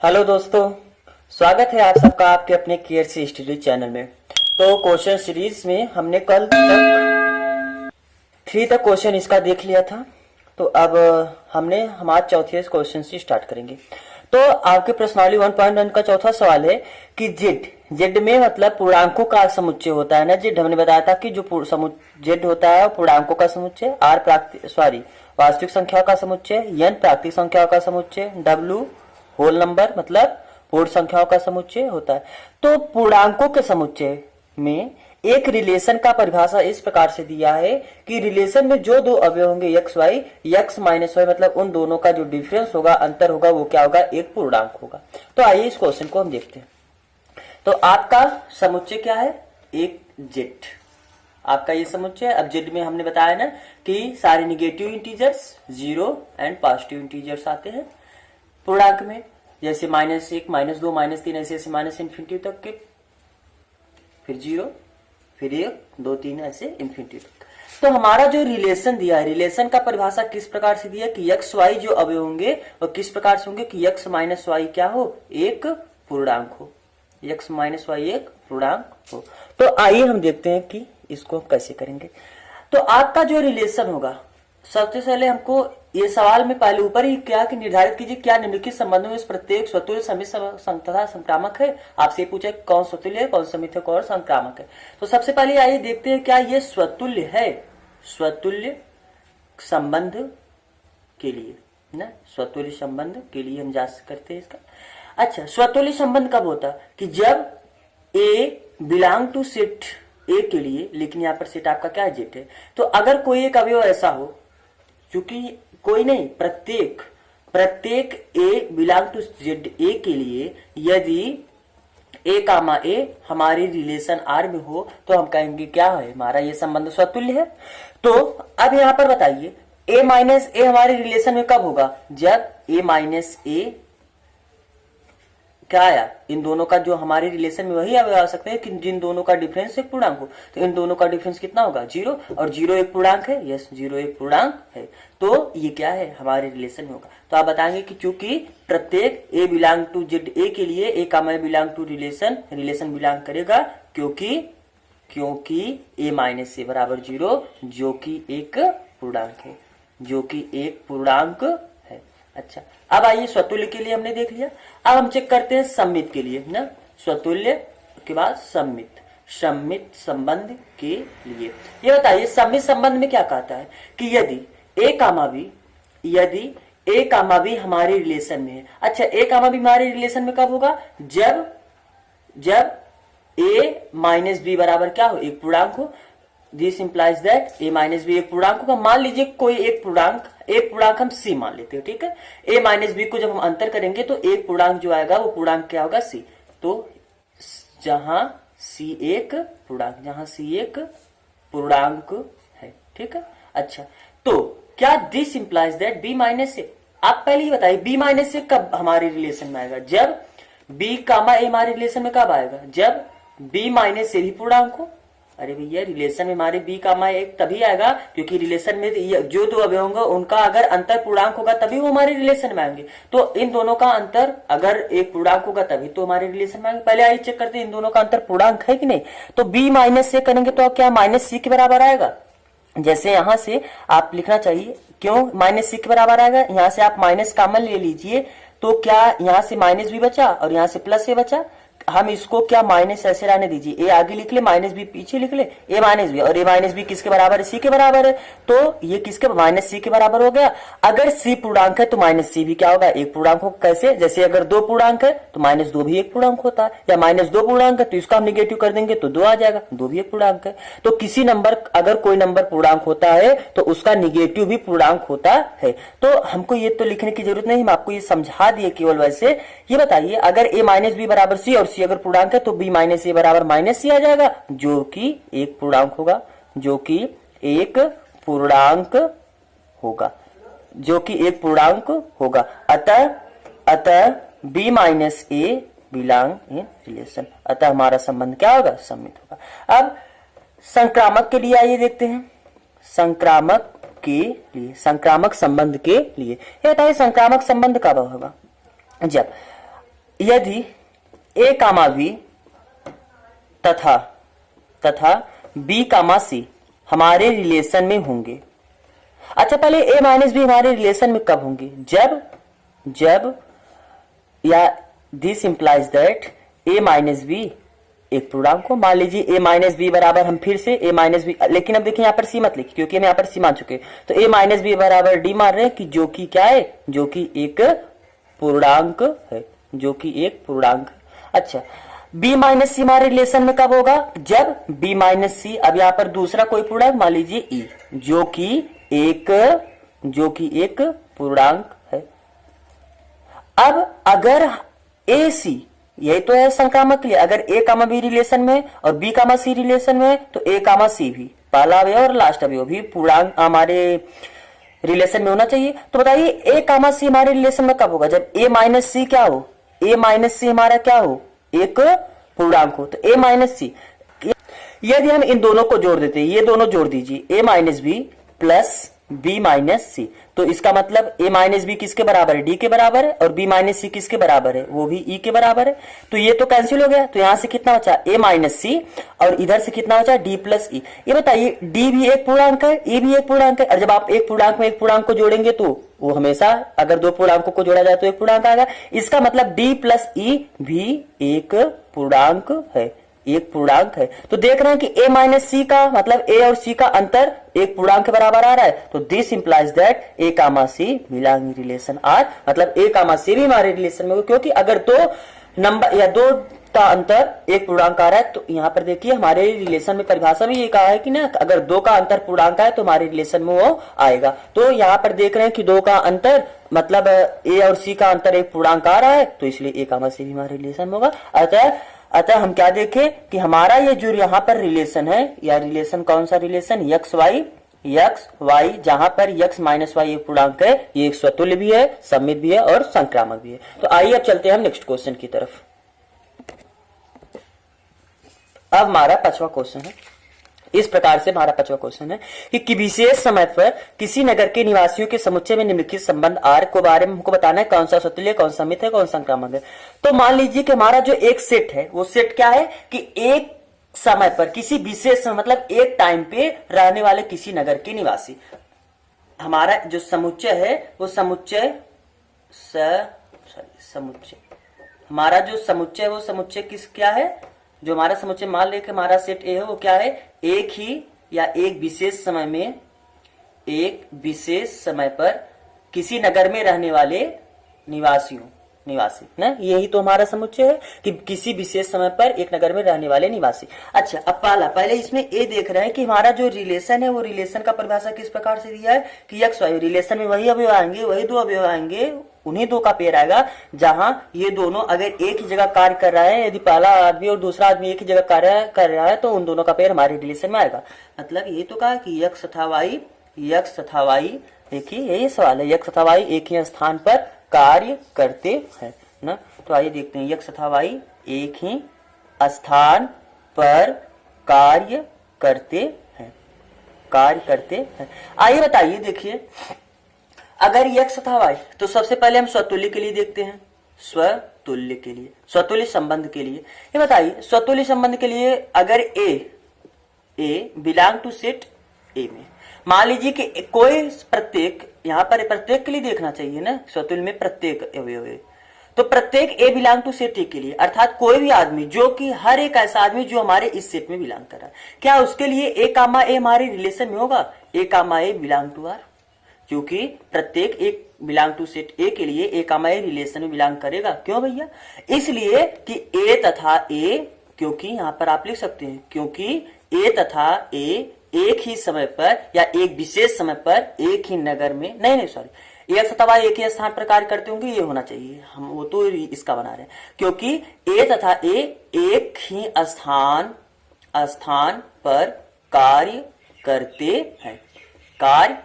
Hello दोस्तों, स्वागत है आप सबका आपके अपने केयर से स्टडी चैनल में। तो क्वेश्चन सीरीज में हमने कल तक 3 तक क्वेश्चन इसका देख लिया था। तो अब हमने हमारे चौथे क्वेश्चन से स्टार्ट करेंगे। तो आपके प्रश्नावली 1.1 का चौथा सवाल है कि जेड में मतलब पूर्णांकों का समुच्चय होता है ना। जेड हमने बताया था कि जो जेड होता है पूर्णांकों का समुच्चय, आर वास्तविक संख्या का समुच्चय, एन प्राकृतिक संख्याओं का समुच्चय, डब्ल्यू होल नंबर मतलब पूर्ण संख्याओं का समुच्चय होता है। तो पूर्णांकों के समुच्चय में एक रिलेशन का परिभाषा इस प्रकार से दिया है कि रिलेशन में जो दो अवयव होंगे एक्स माइनस वाई मतलब उन दोनों का जो डिफरेंस होगा, अंतर होगा, वो क्या होगा, एक पूर्णांक होगा। तो आइए इस क्वेश्चन को हम देखते हैं। तो आपका समुच्चय क्या है, एक जेड आपका ये समुच्चय। अब जेड में हमने बताया ना कि सारे negative integers 0 and positive integers आते हैं पूर्णांक में, जैसे -1 -2 -3 ऐसे माइनस इंफिनिटी तक के, फिर 0 फिर 1 2 3 ऐसे इंफिनिटी तक। तो हमारा जो रिलेशन दिया है, रिलेशन का परिभाषा किस प्रकार से दिया कि एक्स वाई जो अवयव होंगे वो किस प्रकार से होंगे कि एक्स माइनस वाई क्या हो, एक पूर्णांक हो, एक्स माइनस वाई एक पूर्णांक हो। तो आइए हम देखते हैं कि इसको कैसे करेंगे। तो आपका जो रिलेशन होगा, सबसे पहले हमको ये सवाल में पहले ऊपर ही क्या कि निर्धारित कीजिए क्या निम्नलिखित संबंधों में प्रत्येक स्वतुल्य समित तथा संक्रामक है। आपसे पूछे कौन स्वतुल्य है, कौन समित है, कौन संक्रामक है। तो सबसे पहले आइए देखते हैं क्या ये स्वतुल्य है। स्वतुल्य संबंध के लिए ना, स्वतुल्य संबंध के लिए हम जांच करते हैं इसका। अच्छा, स्वतुल्य संबंध कब होता है कि जब ए बिलोंग टू सेट ए के लिए, लेकिन यहाँ पर सेट आपका क्या है, जेड है। तो अगर कोई एक अवयव ऐसा हो, क्योंकि कोई नहीं, प्रत्येक ए बिलोंग टू जेड ए के लिए यदि ए कामा ए हमारी रिलेशन आर में हो तो हम कहेंगे क्या है, हमारा ये संबंध स्वतुल्य है। तो अब यहाँ पर बताइए ए माइनस ए हमारे रिलेशन में कब होगा, जब ए माइनस ए क्या आया, इन दोनों का जो हमारे रिलेशन में वही आ सकते हैं कि जिन दोनों का डिफरेंस एक पूर्णांक हो। तो इन दोनों का डिफरेंस कितना होगा, 0, और 0 एक पूर्णांक है, यस 0 एक पूर्णांक है। तो ये क्या है, हमारे रिलेशन में होगा। तो आप बताएंगे कि चूंकि प्रत्येक ए बिलोंग टू जेड ए के लिए ए का मैं बिलोंग टू रिलेशन बिलोंग करेगा, क्योंकि ए माइनस ए बराबर 0 जो कि एक पूर्णांक है, जो कि एक पूर्णांक है। अच्छा, अब आइए स्वतुल्य के लिए हमने देख लिया। अब हम चेक करते हैं सम्मित के लिए ना, स्वतुल्य के बाद सम्मित संबंध के लिए। ये बताइए सम्मित संबंध में क्या कहता है कि यदि ए कामा बी हमारे रिलेशन में है। अच्छा, ए कामा बी हमारे रिलेशन में कब होगा, जब ए माइनस बी बराबर क्या हो, एक पूर्णांक हो। This implies that A minus B एक पूर्णांक होगा। मान लीजिए कोई एक पूर्णांक हम सी मान लेते हैं, ठीक है। ए माइनस बी को जब हम अंतर करेंगे तो एक पूर्णांक जो आएगा वो पूर्णांक क्या होगा, सी। तो जहां सी एक पूर्णांक है, ठीक है। अच्छा, तो क्या this implies that b minus a, आप पहले ही बताइए बी माइनस ए कब हमारे रिलेशन में आएगा, जब बी कामा ए हमारे रिलेशन में कब आएगा, जब बी माइनस ए भी पूर्णांक हो। अरे भैया, रिलेशन में हमारे बी कामा एक तभी आएगा क्योंकि रिलेशन में जो दो अवयव होंगे उनका अगर अंतर पूर्णांक होगा तभी वो हमारे रिलेशन में आएंगे। तो इन दोनों का अंतर अगर एक पूर्णांक होगा तभी तो हमारे रिलेशन में आएंगे। पहले आइए चेक करते हैं इन दोनों का अंतर पूर्णांक है कि नहीं। तो बी माइनस से करेंगे तो क्या माइनस सी के बराबर आएगा। जैसे यहां से आप लिखना चाहिए, क्यों माइनस सी के बराबर आएगा, यहां से आप माइनस कॉमन ले लीजिए तो क्या यहां से माइनस भी बचा और यहां से प्लस ए बचा। हम इसको क्या माइनस ऐसे रहने दीजिए, ए आगे लिख ले, माइनस बी पीछे लिख ले, ए माइनस बी, और ए माइनस बी किसके बराबर है, सी के बराबर है। तो ये किसके माइनस सी के बराबर हो गया। अगर सी पूर्णांक है तो माइनस सी भी क्या होगा, एक पूर्णांक होगा। कैसे, जैसे अगर 2 पूर्णांक है तो -2 भी एक पूर्णांक होता है, या -2 पूर्णांक है तो इसका हम निगेटिव कर देंगे तो 2 आ जाएगा, 2 भी एक पूर्णांक है। तो किसी नंबर अगर कोई नंबर पूर्णांक होता है तो उसका निगेटिव भी पूर्णांक होता है। तो हमको ये तो लिखने की जरूरत नहीं, हम आपको ये समझा दिए केवल। वैसे ये बताइए अगर ए माइनस बी बराबर सी और सी अगर पूर्णांक है तो बी माइनस ए बराबर माइनस सी आ जाएगा, जो कि एक पूर्णांक होगा, अतः B minus A belong in relation, अतः हमारा संबंध क्या होगा, सम्मित होगा। अब संक्रामक के लिए आइए देखते हैं। संक्रामक संबंध के लिए ये बताइए संक्रामक संबंध कब होगा, जब यदि ए कामा बी तथा बी कामा सी हमारे रिलेशन में होंगे। अच्छा, पहले ए माइनस बी हमारे रिलेशन में कब होंगे? जब या this implies that A minus B एक पूर्णांक को। मान लीजिए ए माइनस बी बराबर, हम फिर से ए माइनस बी, लेकिन अब देखिए यहाँ पर सी मत लिखिए क्योंकि हम यहाँ पर सी मान चुके हैं। तो ए माइनस बी बराबर डी मान रहे हैं कि जो कि क्या है, जो कि एक पूर्णांक है, जो कि एक पूर्णांक। अच्छा, b माइनस सी हमारे रिलेशन में कब होगा? जब b माइनस सी, अब यहाँ पर दूसरा कोई पूर्णांक मान लीजिए e, जो कि एक पूर्णांक है। अब अगर ए सी, यही तो है संक्रामक के लिए, अगर ए कामा बी रिलेशन में और बी कामा सी रिलेशन में, तो ए कामा सी भी, पहला अवयव और लास्ट अवयव भी पूर्णांक हमारे रिलेशन में होना चाहिए। तो बताइए ए कामा सी हमारे रिलेशन में कब होगा? जब ए माइनस सी क्या हो, ए माइनस सी हमारा क्या हो, एक पूर्णांक हो। तो ए माइनस सी, यदि हम इन दोनों को जोड़ देते हैं, ये दोनों जोड़ दीजिए, a minus b plus b minus c, तो इसका मतलब ए माइनस बी किसके बराबर है? डी के बराबर है, और बी माइनस सी किसके बराबर है? वो भी ई के बराबर है। तो ये तो कैंसिल हो गया, तो यहां से कितना बचा? ए माइनस सी, और इधर से कितना बचा? डी प्लस ई। ये बताइए डी भी एक पूर्णांक है, ई भी एक पूर्णांक है, और जब आप एक पूर्णांक में एक पूर्णांक को जोड़ेंगे तो वो हमेशा, अगर दो पूर्णांकों को जोड़ा जाए तो एक पूर्णांक आएगा। इसका मतलब डी प्लस ई भी एक पूर्णांक है, एक पूर्णांक है। तो देख रहे हैं कि a माइनस सी का मतलब a और c का अंतर एक पूर्णांक के बराबर आ रहा है। तो this implies that a comma c belong relation R, मतलब a कामा c भी हमारे रिलेशन में होगा, क्योंकि अगर दो नंबर या दो का अंतर एक पूर्णांक आ रहा है, तो यहाँ पर देखिए हमारे रिलेशन में परिभाषा भी ये कहा है कि ना, अगर दो का अंतर पूर्णांक है तो हमारे रिलेशन में वो आएगा। तो यहाँ पर देख रहे हैं कि दो का अंतर मतलब a और c का अंतर एक पूर्णांक आ रहा है, तो इसलिए a कामा c भी हमारे रिलेशन में होगा। अतः हम क्या देखें कि हमारा ये जो यहाँ पर रिलेशन है, या रिलेशन कौन सा रिलेशन? यक्स वाई, जहां पर यक्स माइनस वाई एक पूर्णांक है, ये एक स्वतुल्य भी है, सममित भी है और संक्रामक भी है। तो आइए अब चलते हैं हम नेक्स्ट क्वेश्चन की तरफ। अब हमारा पांचवा क्वेश्चन है, इस प्रकार से हमारा पांचवा क्वेश्चन है कि विशेष समय पर किसी नगर के निवासियों के समुच्चय में निम्नलिखित संबंध आर को बारे में हमको बताना है, कौन सा स्वतुल्य, कौन सा समित है, कौन सा संक्रामक है। तो मान लीजिए कि हमारा जो एक सेट है, वो सेट क्या है कि एक समय पर किसी विशेष समय मतलब एक टाइम पे रहने वाले किसी नगर के निवासी, हमारा जो समुच्चय है वो हमारा जो समुच्चय वो समुच्चय किस क्या है, जो हमारा समुच्चय मान लेके हमारा सेट ए है, वो क्या है? एक ही या एक विशेष समय में, एक विशेष समय पर किसी नगर में रहने वाले निवासी ना, यही तो हमारा समुच्चय है कि किसी विशेष समय पर एक नगर में रहने वाले निवासी। अच्छा, अब पहले इसमें ए देख रहे हैं कि हमारा जो रिलेशन है वो रिलेशन का परिभाषा किस प्रकार से दिया है कि यक्स वाई, रिलेशन में वही अवयव आएंगे, वही दो अवयव आएंगे, उन्हीं दो का पेयर आएगा जहां ये दोनों अगर एक ही जगह कार्य कर रहा है, यदि पहला आदमी और दूसरा आदमी एक ही जगह कार्य कर रहा है, तो उन दोनों का पेयर हमारे रिलेशन में आएगा। मतलब ये तो कहा कि यक्स तथा वाई, देखिए यही सवाल है, यक्स तथा वाई एक ही स्थान पर कार्य करते हैं ना। तो आइए देखते हैं, यक्स तथा वाई एक ही स्थान पर कार्य करते हैं। आइए बताइए, देखिए अगर यक्स तथा वाई, तो सबसे पहले हम स्वतुल्य के लिए देखते हैं, स्वतुल्य संबंध के लिए। ये बताइए स्वतुल्य संबंध के लिए अगर ए बिलोंग टू सेट ए में, मान लीजिए कि कोई प्रत्येक, यहाँ पर प्रत्येक के लिए देखना चाहिए ना, स्वतुल्य में प्रत्येक अवयव है, तो प्रत्येक ए बिलोंग टू सेट ए के लिए, अर्थात कोई भी आदमी, जो कि हर एक ऐसा आदमी जो हमारे इस सेट में बिलोंग कर रहा है, क्या उसके लिए ए कामा ए हमारे रिलेशन में होगा? ए comma A belong to R, क्योंकि प्रत्येक एक बिलोंग टू सेट ए के लिए ए कामा ए रिलेशन में बिलोंग करेगा। क्यों भैया? इसलिए कि ए तथा ए, क्योंकि यहां पर आप लिख सकते हैं क्योंकि ए तथा ए एक ही समय पर या एक विशेष समय पर एक ही नगर में, नहीं सॉरी, एक तथा एक ही स्थान पर कार्य करते होंगे, ये होना चाहिए, हम वो तो इसका बना रहे हैं, क्योंकि ए तथा ए एक ही स्थान पर कार्य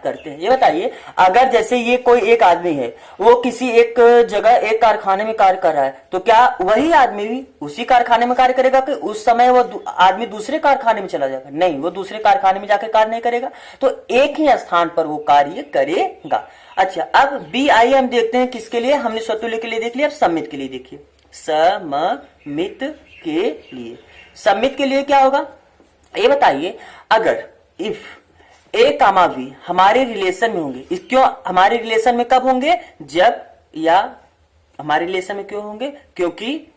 करते हैं। ये बताइए अगर जैसे ये कोई एक आदमी है, वो किसी एक जगह एक कारखाने में कार्य कर रहा है, तो क्या वही आदमी भी उसी कारखाने में कार्य करेगा कि उस समय वो आदमी दूसरे कारखाने में चला जाएगा? नहीं, वो दूसरे कारखाने में जाकर कार्य नहीं करेगा, तो एक ही स्थान पर वो कार्य करेगा। अच्छा, अब बी आइए हम देखते हैं किसके लिए, हमने स्वतुल्य के लिए देख लिया, अब सममित के लिए देखिए। सममित के लिए। सममित के लिए क्या होगा ये बताइए। अगर इफ ए कामा बी हमारे रिलेशन में होंगे, क्यों हमारे रिलेशन में कब होंगे, जब, या हमारे रिलेशन में क्यों होंगे, क्योंकि,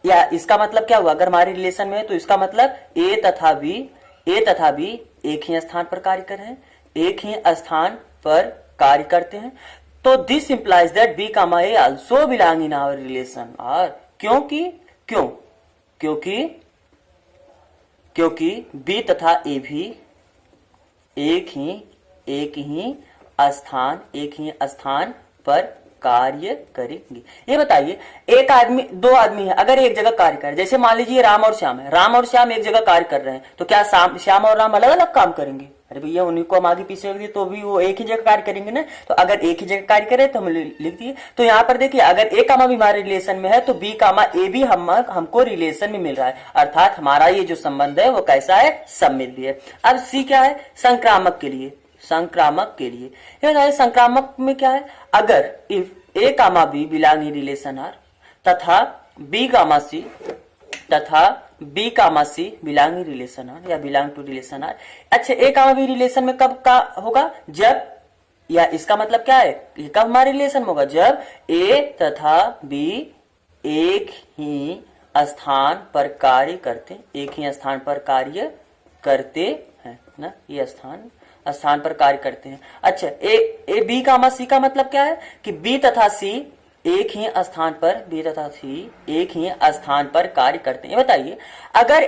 या इसका मतलब क्या हुआ, अगर हमारे रिलेशन में है तो इसका मतलब ए तथा बी एक ही स्थान पर कार्य कर रहे हैं, एक ही स्थान पर कार्य करते हैं। तो this implies that B comma A also belong in our relation. और क्योंकि बी तथा ए भी एक ही स्थान पर कार्य करेंगे। ये बताइए, एक आदमी, दो आदमी है, अगर एक जगह कार्य कर, जैसे मान लीजिए राम और श्याम है, राम और श्याम एक जगह कार्य कर रहे हैं, तो क्या श्याम और राम अलग अलग काम करेंगे? अरे भैया, उन्हीं को हम आगे पीछे रख दिए तो भी वो एक ही जगह कार्य करेंगे ना। तो अगर एक ही जगह कार्य करे तो हम लिख दिए। तो यहाँ पर देखिए, अगर ए कामा बी हमारे रिलेशन में है तो बी कामा ए भी हमको रिलेशन में मिल रहा है, अर्थात हमारा ये जो संबंध है वो कैसा है, सममित भी है। अब सी क्या है, संक्रामक के लिए ये संक्रामक में क्या है, अगर if A comma B belong in relation R तथा b comma C belong in relation R या बिलोंग टू रिलेशन आर। अच्छा, ए कामा बी रिलेशन में कब का होगा, जब, या इसका मतलब क्या है, ये कब हमारे रिलेशन में होगा, जब ए तथा बी एक ही स्थान पर कार्य करते हैं ना, ये स्थान पर कार्य करते हैं। अच्छा, ए बी कामा सी का मतलब क्या है कि बी तथा सी एक ही स्थान पर कार्य करते हैं। बताइए, अगर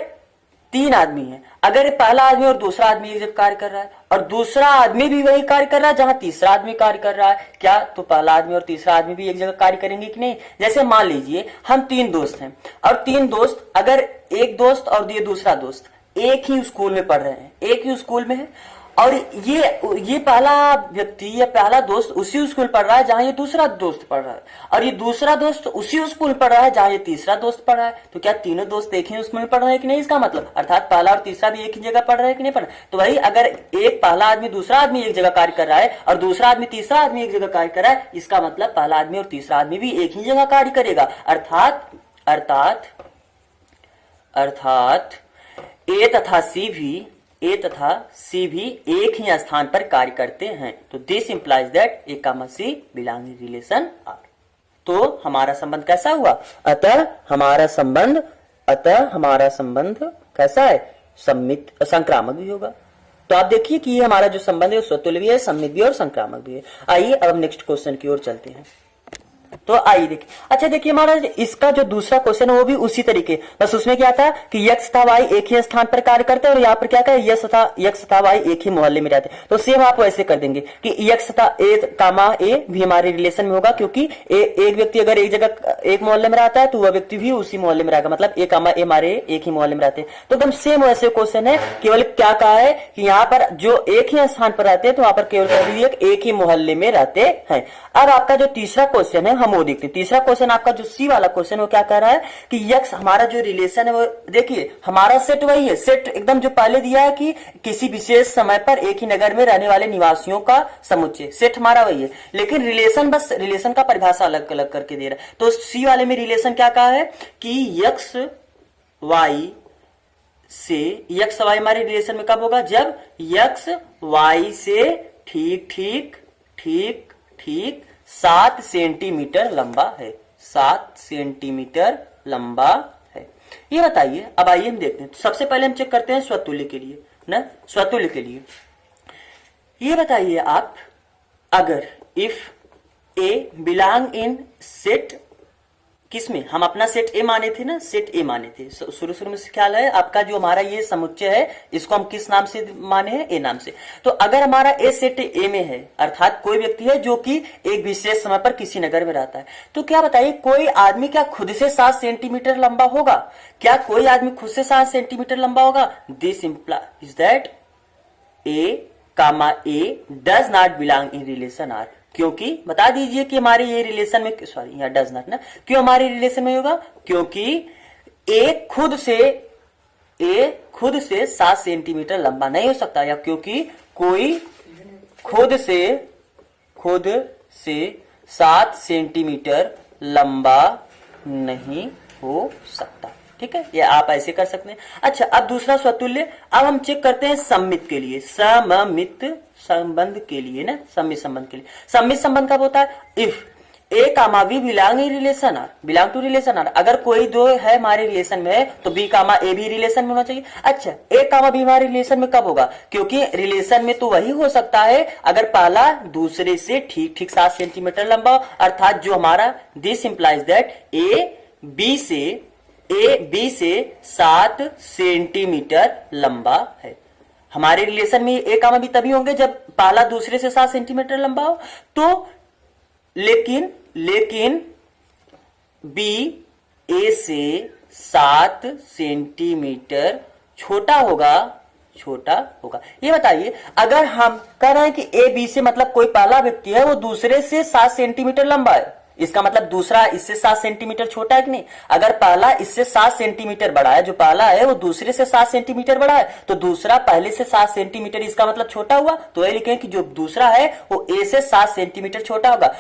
तीन आदमी है, अगर पहला आदमी और दूसरा आदमी एक जगह कार्य कर रहा है और दूसरा आदमी भी वही कार्य कर रहा है जहां तीसरा आदमी कार्य कर रहा है, क्या तो पहला आदमी और तीसरा आदमी भी एक जगह कार्य करेंगे कि नहीं? जैसे मान लीजिए हम तीन दोस्त हैं और तीन दोस्त, अगर एक दोस्त और ये दूसरा दोस्त एक ही स्कूल में पढ़ रहे हैं, एक ही स्कूल में है, और ये पहला व्यक्ति या पहला दोस्त उसी स्कूल पढ़ रहा है जहां ये दूसरा दोस्त पढ़ रहा है, और ये दूसरा दोस्त उसी स्कूल पढ़ रहा है जहां ये तीसरा दोस्त पढ़ रहा है, तो क्या तीनों दोस्त एक ही स्कूल में पढ़ रहे हैं कि नहीं? इसका मतलब अर्थात पहला और तीसरा भी एक ही जगह पढ़ रहे हैं कि नहीं पढ़ रहे? तो भाई, अगर एक पहला आदमी दूसरा आदमी एक जगह कार्य कर रहा है और दूसरा आदमी तीसरा आदमी एक जगह कार्य कर रहा है, इसका मतलब पहला आदमी और तीसरा आदमी भी एक ही जगह कार्य करेगा, अर्थात ए तथा सी भी एक ही स्थान पर कार्य करते हैं। तो this implies that A comma C belong in relation R. तो हमारा संबंध कैसा हुआ? अतः हमारा संबंध कैसा है? सममित, संक्रामक भी होगा। तो आप देखिए कि ये हमारा जो संबंध है वो स्वतुल्य भी है, सममित भी और संक्रामक भी है। आइए अब नेक्स्ट क्वेश्चन की ओर चलते हैं। तो आइए देखिए, अच्छा देखिए, हमारा इसका जो दूसरा क्वेश्चन है वो भी उसी तरीके, बस उसमें क्या था कि यक्स तथा वाई एक ही स्थान पर कार्य करते हैं और यहाँ पर क्या है, यक्स तथा वाई एक ही मोहल्ले में रहते हैं। तो सेम आप वैसे कर देंगे कि यक्स तथा ए कामा ए भी हमारे रिलेशन में होगा, क्योंकि एक व्यक्ति अगर एक जगह एक मोहल्ले में रहता है तो वह व्यक्ति भी उसी मोहल्ले में रहेगा, मतलब ए कामा ए हमारे एक ही मोहल्ले में रहते हैं। तो एकदम सेम वैसे क्वेश्चन है, केवल क्या कहा है कि यहाँ पर जो एक ही स्थान पर रहते हैं तो वहां पर केवल कह दीजिए एक ही मोहल्ले में रहते हैं। अब आपका जो तीसरा क्वेश्चन है हम वो देखते हैं। तीसरा क्वेश्चन आपका जो सी वाला क्वेश्चन वो क्या कह रहा है कि यक्स हमारा जो रिलेशन है वो देखिए, हमारा सेट वही है, सेट एकदम जो पहले दिया है कि किसी विशेष समय पर एक ही नगर में रहने वाले निवासियों का समुच्चय, सेट हमारा वही है, लेकिन रिलेशन बस रिलेशन का परिभाषा अलग अलग करके दे रहा है। तो सी वाले में रिलेशन क्या कहा है कि यक्स वाई हमारे रिलेशन में कब होगा? जब यक्स वाई से ठीक 7 सेंटीमीटर लंबा है, 7 सेंटीमीटर लंबा है। ये बताइए, अब आइए हम देखते हैं। तो सबसे पहले हम चेक करते हैं स्वतुल्य के लिए ना, स्वतुल्य के लिए ये बताइए आप, अगर if A belong in set, किसमें हम अपना सेट ए माने थे ना, सेट ए माने थे शुरू में से ख्याल है आपका, जो हमारा ये समुच्चय है इसको हम किस नाम से माने हैं? ए नाम से। तो अगर हमारा ए सेट ए में है, अर्थात कोई व्यक्ति है जो कि एक विशेष समय पर किसी नगर में रहता है, तो क्या बताइए, कोई आदमी क्या खुद से 7 सेंटीमीटर लंबा होगा? क्या कोई आदमी खुद से 7 सेंटीमीटर लंबा होगा? This implies that A comma A does not belong in relation R. क्योंकि बता दीजिए कि हमारे ये रिलेशन में, सॉरी यहाँ डज नॉट ना, क्यों हमारे रिलेशन में होगा? क्योंकि ए खुद से 7 सेंटीमीटर लंबा नहीं हो सकता, या क्योंकि कोई खुद से 7 सेंटीमीटर लंबा नहीं हो सकता। ठीक है, ये आप ऐसे कर सकते हैं। अच्छा, अब दूसरा स्वतुल्य, अब हम चेक करते हैं सममित के लिए, सममित संबंध के लिए ना, सममित संबंध के लिए। सममित संबंध कब होता है? If A comma B belong in relation R, belong to relation R. अगर कोई दो है हमारे रिलेशन में है तो बी कामा ए भी रिलेशन में होना चाहिए। अच्छा, ए कामा बी हमारे रिलेशन में कब होगा? क्योंकि रिलेशन में तो वही हो सकता है अगर पहला दूसरे से ठीक ठीक 7 सेंटीमीटर लंबा हो, अर्थात जो हमारा this implies that A B से 7 सेंटीमीटर लंबा है। हमारे रिलेशन में ए कामा बी तभी होंगे जब पहला दूसरे से 7 सेंटीमीटर लंबा हो। तो लेकिन बी ए से 7 सेंटीमीटर छोटा होगा। ये बताइए, अगर हम कह रहे हैं कि ए बी से मतलब कोई पहला व्यक्ति है वो दूसरे से 7 सेंटीमीटर लंबा है, इसका मतलब दूसरा इससे 7 सेंटीमीटर छोटा है कि नहीं? अगर पहला इससे 7 सेंटीमीटर बड़ा है, जो पहला है वो दूसरे से 7 सेंटीमीटर बड़ा है, तो दूसरा पहले से 7 सेंटीमीटर इसका मतलब छोटा हुआ। तो ये लिखें कि जो दूसरा है वो ए से 7 सेंटीमीटर छोटा होगा।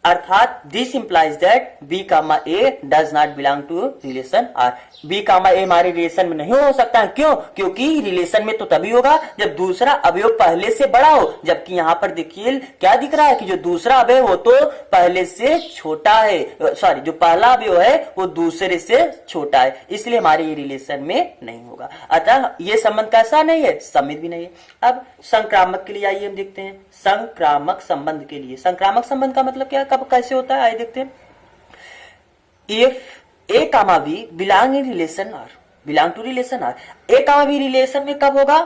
अर्थात this implies that B comma A does not belong to relation R. B comma a हमारे रिलेशन में नहीं हो सकता है। क्यों? क्योंकि रिलेशन में तो तभी होगा जब दूसरा अवयव पहले से बड़ा हो, जबकि यहां पर देखिए क्या दिख रहा है कि जो दूसरा अवयव वो तो पहले से छोटा है, सॉरी जो पहला अवयव है वो दूसरे से छोटा है, इसलिए हमारे ये रिलेशन में नहीं होगा। अतः ये संबंध कैसा नहीं है? सममित भी नहीं है। अब संक्रामक के लिए आइए हम देखते हैं। संक्रामक संबंध के लिए, संक्रामक संबंध का मतलब क्या, कब कैसे होता है, आइए देखते हैं। If A comma B belong in relation R, belong to relation R. A comma B relation में कब होगा?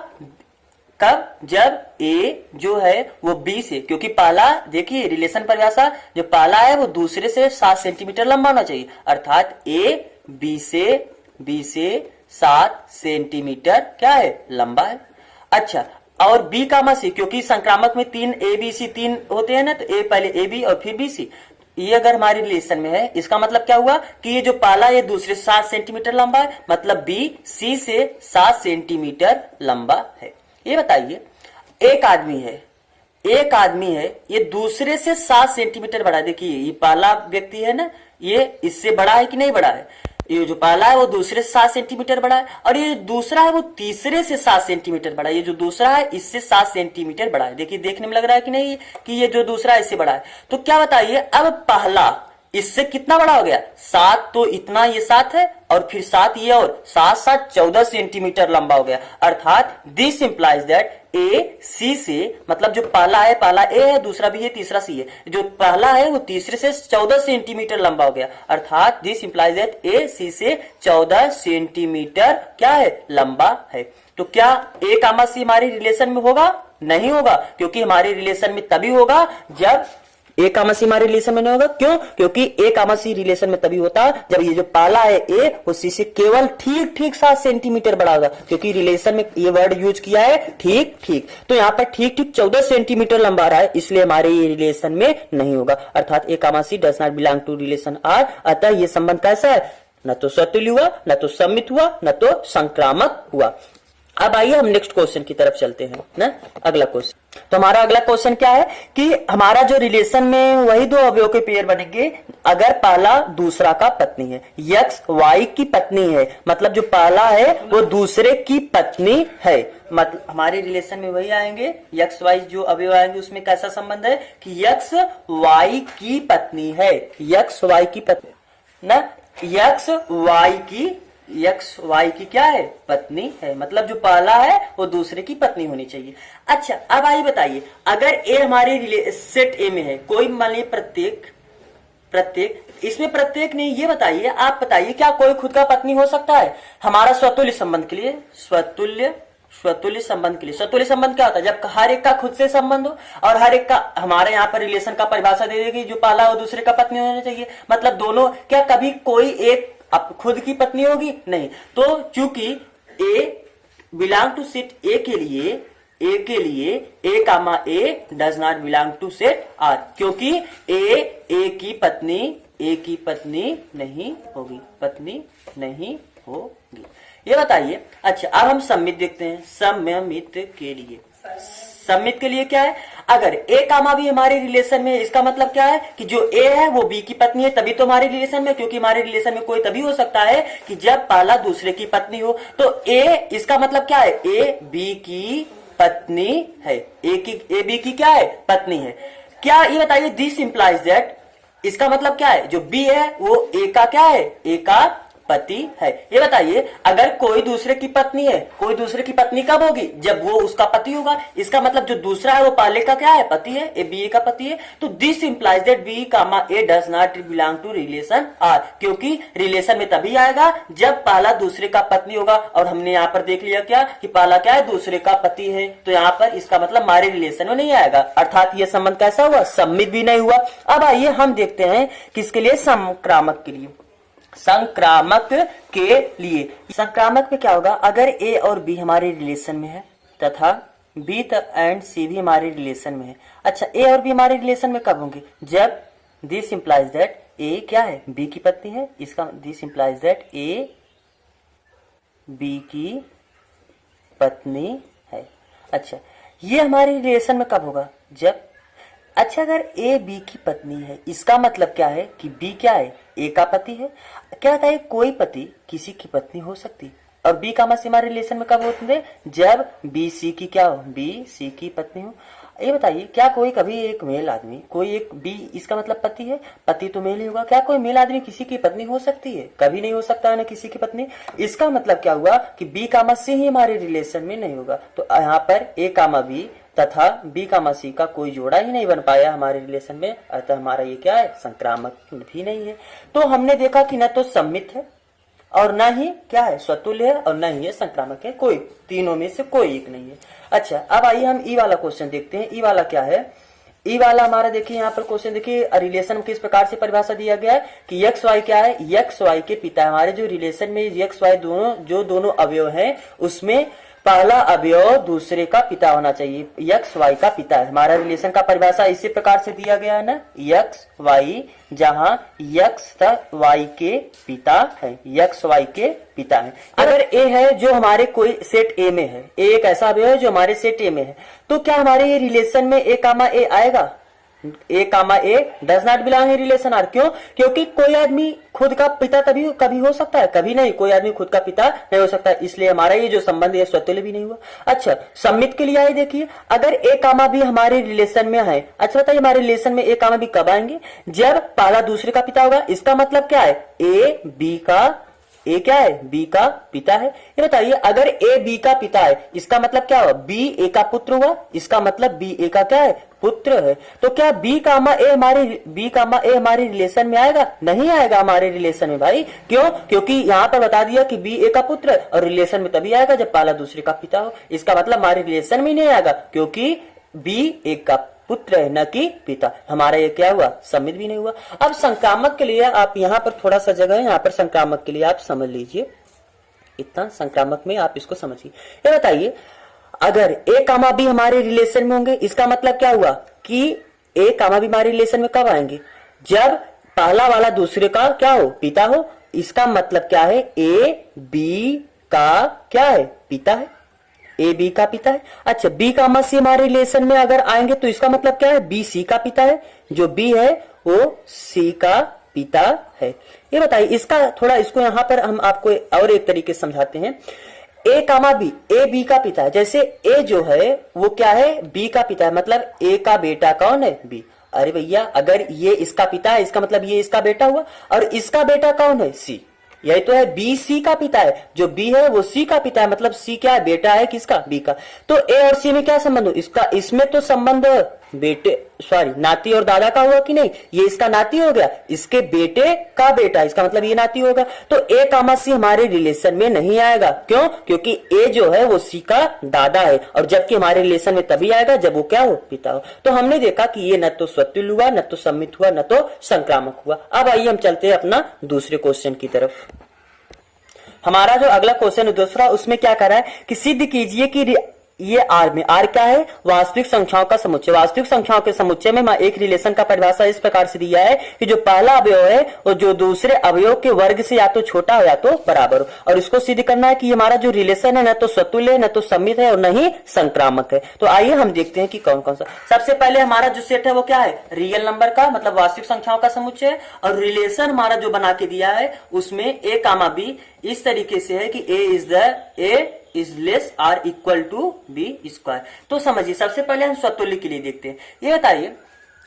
कब? जब ए जो है वो बी से, क्योंकि पहला देखिए रिलेशन परिभाषा, जो पहला है वो दूसरे से 7 सेंटीमीटर लंबा होना चाहिए, अर्थात ए बी से 7 सेंटीमीटर क्या है? लंबा है। अच्छा, और बी कामा सी, क्योंकि संक्रामक में 3 ए बी सी 3 होते हैं ना, तो ए पहले ए बी और फिर बी सी। ये अगर हमारे रिलेशन में है, इसका मतलब क्या हुआ कि ये जो पहला ये दूसरे 7 सेंटीमीटर लंबा है, मतलब बी सी से 7 सेंटीमीटर लंबा है। ये बताइए, एक आदमी है ये दूसरे से 7 सेंटीमीटर बड़ा है। देखिए ये पहला व्यक्ति है ना, ये इससे बड़ा है कि नहीं बड़ा है? ये जो पहला है वो दूसरे से 7 सेंटीमीटर बड़ा है, और ये जो दूसरा है वो तीसरे से 7 सेंटीमीटर बड़ा है। ये जो दूसरा है इससे 7 सेंटीमीटर बड़ा है। देखिए देखने में लग रहा है कि नहीं कि ये जो दूसरा है इससे बड़ा है। तो क्या बताइए, अब पहला इससे कितना बड़ा हो गया? 7, तो इतना ये 7 है और फिर 7 ये, और 7 7 14 सेंटीमीटर लंबा हो गया। अर्थात दिस इंप्लाइज दैट ए सी से, मतलब जो पहला है, पहला ए है, दूसरा भी है, तीसरा सी है, जो पहला है वो तीसरे से 14 सेंटीमीटर लंबा हो गया। अर्थात दिस इंप्लाइज दैट ए सी से 14 सेंटीमीटर क्या है? लंबा है। तो क्या ए कामा सी हमारे रिलेशन में होगा? नहीं होगा, क्योंकि हमारे रिलेशन में तभी होगा जब ए कामा सी हमारे रिलेशन में नहीं होगा। क्यों? क्योंकि ए कामा सी रिलेशन में तभी होता है जब ये जो पहला है ए वो सी से केवल ठीक 7 सेंटीमीटर बड़ा होगा, क्योंकि रिलेशन में ये वर्ड यूज किया है ठीक। तो यहाँ पर ठीक 14 सेंटीमीटर लंबा रहा है, इसलिए हमारे ये रिलेशन में नहीं होगा। अर्थात a comma c does not belong to relation R. अतः ये संबंध कैसा है? न तो स्वतुल्य हुआ, न तो सममित हुआ, न तो संक्रामक हुआ। अब आइए हम नेक्स्ट क्वेश्चन की तरफ चलते हैं ना, अगला क्वेश्चन। तो हमारा अगला क्वेश्चन क्या है कि हमारा जो रिलेशन में वही दो अवयव के पेयर बनेंगे अगर पहला दूसरा का पत्नी है, यक्स वाई की पत्नी है, मतलब जो पहला है वो दूसरे की पत्नी है। मतलब हमारे रिलेशन में वही आएंगे, यक्स वाई जो अवयव आएंगे उसमें कैसा संबंध है कि यक्स वाई की पत्नी है, यक्स वाई की पत्नी ना, यक्स वाई की क्या है? पत्नी है। मतलब जो पहला है वो दूसरे की पत्नी होनी चाहिए। अच्छा, अब आइए बताइए, अगर ए हमारे सेट ए में है, कोई मान लीजिए प्रत्येक इसमें प्रत्येक नहीं, ये बताइए, आप बताइए क्या कोई खुद का पत्नी हो सकता है? हमारा स्वतुल्य संबंध के लिए, स्वतुल्य संबंध क्या होता है? जब हर एक का खुद से संबंध हो और हर एक का, हमारे यहाँ पर रिलेशन का परिभाषा दे देगी जो पहला हो दूसरे का पत्नी होना चाहिए। मतलब दोनों, क्या कभी कोई एक अब खुद की पत्नी होगी? नहीं। तो चूंकि a belong to set a के लिए a comma A does not belong to set R, क्योंकि ए की पत्नी नहीं होगी। ये बताइए। अच्छा, अब हम सममित देखते हैं। सममित के लिए सम्मित के लिए क्या है, अगर ए कामा बी हमारे रिलेशन में, इसका मतलब क्या है कि जो ए है वो बी की पत्नी है, तभी तो हमारे रिलेशन में, क्योंकि हमारे रिलेशन में कोई तभी हो सकता है कि जब पहला दूसरे की पत्नी हो। तो ए, इसका मतलब क्या है, ए बी की पत्नी है, ए बी की क्या है, पत्नी है। क्या ये बताइए, दिस इंप्लाइज दैट, इसका मतलब क्या है, जो बी है वो ए का क्या है, ए का पति है। ये बताइए, अगर कोई दूसरे की पत्नी है, कोई दूसरे की पत्नी कब होगी, जब वो उसका पति होगा। इसका मतलब जो दूसरा है वो पहले का क्या है, पति है, ए बी ए का पति है। तो this implies that B comma A does not belong to relation R, क्योंकि रिलेशन में तभी आएगा जब पहला दूसरे का पत्नी होगा। और हमने यहाँ पर देख लिया क्या कि पहला क्या है, दूसरे का पति है, तो यहाँ पर इसका मतलब हमारे रिलेशन में नहीं आएगा, अर्थात ये संबंध कैसा हुआ, सम्मित भी नहीं हुआ। अब आइए हम देखते हैं किसके लिए, संक्रामक के लिए। संक्रामक के लिए, संक्रामक में क्या होगा, अगर ए और बी हमारे रिलेशन में है तथा बी एंड सी भी हमारे रिलेशन में है। अच्छा, ए और बी हमारे रिलेशन में कब होंगे, जब दिस इंप्लाइज दैट ए क्या है, बी की पत्नी है, इसका this implies that A B की पत्नी है। अच्छा, ये हमारे रिलेशन में कब होगा, जब, अच्छा अगर ए बी की पत्नी है, इसका मतलब क्या है कि बी क्या है, ए का पति है। क्या होता है, कोई पति किसी की पत्नी हो सकती है, और बी का हमारे रिलेशन में कब होते हैं, जब बी सी की क्या हो, बी सी की पत्नी हो। ये बताइए, क्या कोई कभी एक मेल आदमी, कोई एक बी, इसका मतलब पति है, पति तो मेल ही होगा, क्या कोई मेल आदमी किसी की पत्नी हो सकती है, कभी नहीं हो सकता है ना किसी की पत्नी। इसका मतलब क्या हुआ कि बी कामा सी ही हमारे रिलेशन में नहीं होगा। तो यहाँ पर ए कामा बी तथा बी कामा सी का कोई जोड़ा ही नहीं बन पाया हमारे रिलेशन में, अतः हमारा ये क्या है, संक्रामक भी नहीं है। तो हमने देखा कि न तो सम्मित है और न ही क्या है, स्वतुल्य है, और न ही ये संक्रामक है, कोई तीनों में से कोई एक नहीं है। अच्छा, अब आइए हम ई वाला क्वेश्चन देखते हैं। ई वाला क्या है, ई वाला हमारा देखिए यहाँ पर क्वेश्चन देखिए, रिलेशन किस प्रकार से परिभाषा दिया गया है कि एक्स वाई क्या है, एक्स वाई के पिता। हमारे जो रिलेशन में एक्स वाई दोनों अवयव हैं, उसमें पहला अवयव दूसरे का पिता होना चाहिए, एक्स वाई का पिता है। हमारा रिलेशन का परिभाषा इसी प्रकार से दिया गया है ना, एक्स वाई, जहां एक्स वाई के पिता है, एक्स वाई के पिता है। अगर ए है जो हमारे कोई सेट ए में है, ए एक ऐसा अवयव है जो हमारे सेट ए में है, तो क्या हमारे ये रिलेशन में ए कामा ए आएगा, a comma A does not belong in relation R. क्यों, क्योंकि कोई आदमी खुद का पिता तभी कभी हो सकता है, कभी नहीं, कोई आदमी खुद का पिता नहीं हो सकता, इसलिए हमारा ये जो संबंध है स्वतुल्य भी नहीं हुआ। अच्छा, सम्मित के लिए आए, देखिए अगर ए कामा भी हमारे रिलेशन में है। अच्छा बताइए, हमारे रिलेशन में ए कामा भी कब आएंगे, जब पहला दूसरे का पिता होगा। इसका मतलब क्या है, ए बी का, ए क्या है, बी का पिता है। ये बताइए, अगर ए बी का पिता है, इसका मतलब क्या हुआ, बी ए का पुत्र हुआ, इसका मतलब बी ए का क्या है, पुत्र है। तो क्या बी कामा ए हमारे रिलेशन में आएगा, नहीं आएगा हमारे रिलेशन में भाई। क्यों, क्योंकि यहाँ पर बता दिया कि बी ए का पुत्र है, और रिलेशन में तभी आएगा जब पहला दूसरे का पिता हो। इसका मतलब हमारे रिलेशन में नहीं आएगा, क्योंकि बी एक का पुत्र है, न कि पिता। हमारा ये क्या हुआ, सम्मित भी नहीं हुआ। अब संक्रामक के लिए आप यहाँ पर थोड़ा सा जगह है, यहाँ पर संक्रामक के लिए आप समझ लीजिए, इतना संक्रामक में आप इसको समझिए। ये बताइए, अगर ए कामा बी हमारे रिलेशन में होंगे, इसका मतलब क्या हुआ कि ए कामा बी हमारे रिलेशन में कब आएंगे, जब पहला वाला दूसरे का क्या हो, पिता हो। इसका मतलब क्या है, ए बी का क्या है, पिता है, ए बी का पिता है। अच्छा, बी कामा सी हमारे रिलेशन में अगर आएंगे तो इसका मतलब क्या है, बी सी का पिता है, जो बी है वो सी का पिता है। ये बताइए, इसका थोड़ा, इसको यहां पर हम आपको और एक तरीके से समझाते हैं। ए कामा बी, ए बी का पिता है, जैसे ए जो है वो क्या है, बी का पिता है, मतलब ए का बेटा कौन है, बी। अरे भैया, अगर ये इसका पिता है, इसका मतलब ये इसका बेटा हुआ, और इसका बेटा कौन है, सी। यही तो है, बी सी का पिता है, जो बी है वो सी का पिता है, मतलब सी क्या है, बेटा है किसका, बी का। तो ए और सी में क्या संबंध हो, इसका, इसमें तो संबंध बेटे, सॉरी, नाती और दादा का हुआ कि नहीं, ये इसका नाती हो गया, इसके बेटे का बेटा, इसका मतलब ये नाती होगा। तो ए कामा सी हमारे रिलेशन में नहीं आएगा। क्यों, क्योंकि ए जो है वो सी का दादा है, और जबकि हमारे रिलेशन में तभी आएगा जब वो क्या हो, पिता हो। तो हमने देखा कि ये न तो स्वतुल्य हुआ, न तो सम्मित हुआ, न तो संक्रामक हुआ। अब आइए हम चलते हैं अपना दूसरे क्वेश्चन की तरफ। हमारा जो अगला क्वेश्चन है दूसरा, उसमें क्या कर रहा है कि सिद्ध कीजिए कि ये आर में, आर क्या है, वास्तविक संख्याओं का समुच्चय। वास्तविक संख्याओं के समुच्चय में एक रिलेशन का परिभाषा इस प्रकार से दिया है कि जो पहला अवयव है वो जो दूसरे अवयव के वर्ग से या तो छोटा हो या तो बराबर हो। और इसको सिद्ध करना है कि हमारा जो रिलेशन है न तो स्वतुल्य है, न तो सम्मित है और न ही संक्रामक है। तो आइए हम देखते हैं कि कौन कौन सा। सबसे पहले हमारा जो सेट है वो क्या है, रियल नंबर का, मतलब वास्तविक संख्याओं का समुच्चय। और रिलेशन हमारा जो बना के दिया है उसमें ए कामा बी इस तरीके से है कि a is less or equal to b square. तो समझिए, सबसे पहले हम स्वतुल्य के लिए देखते हैं। ये बताइए,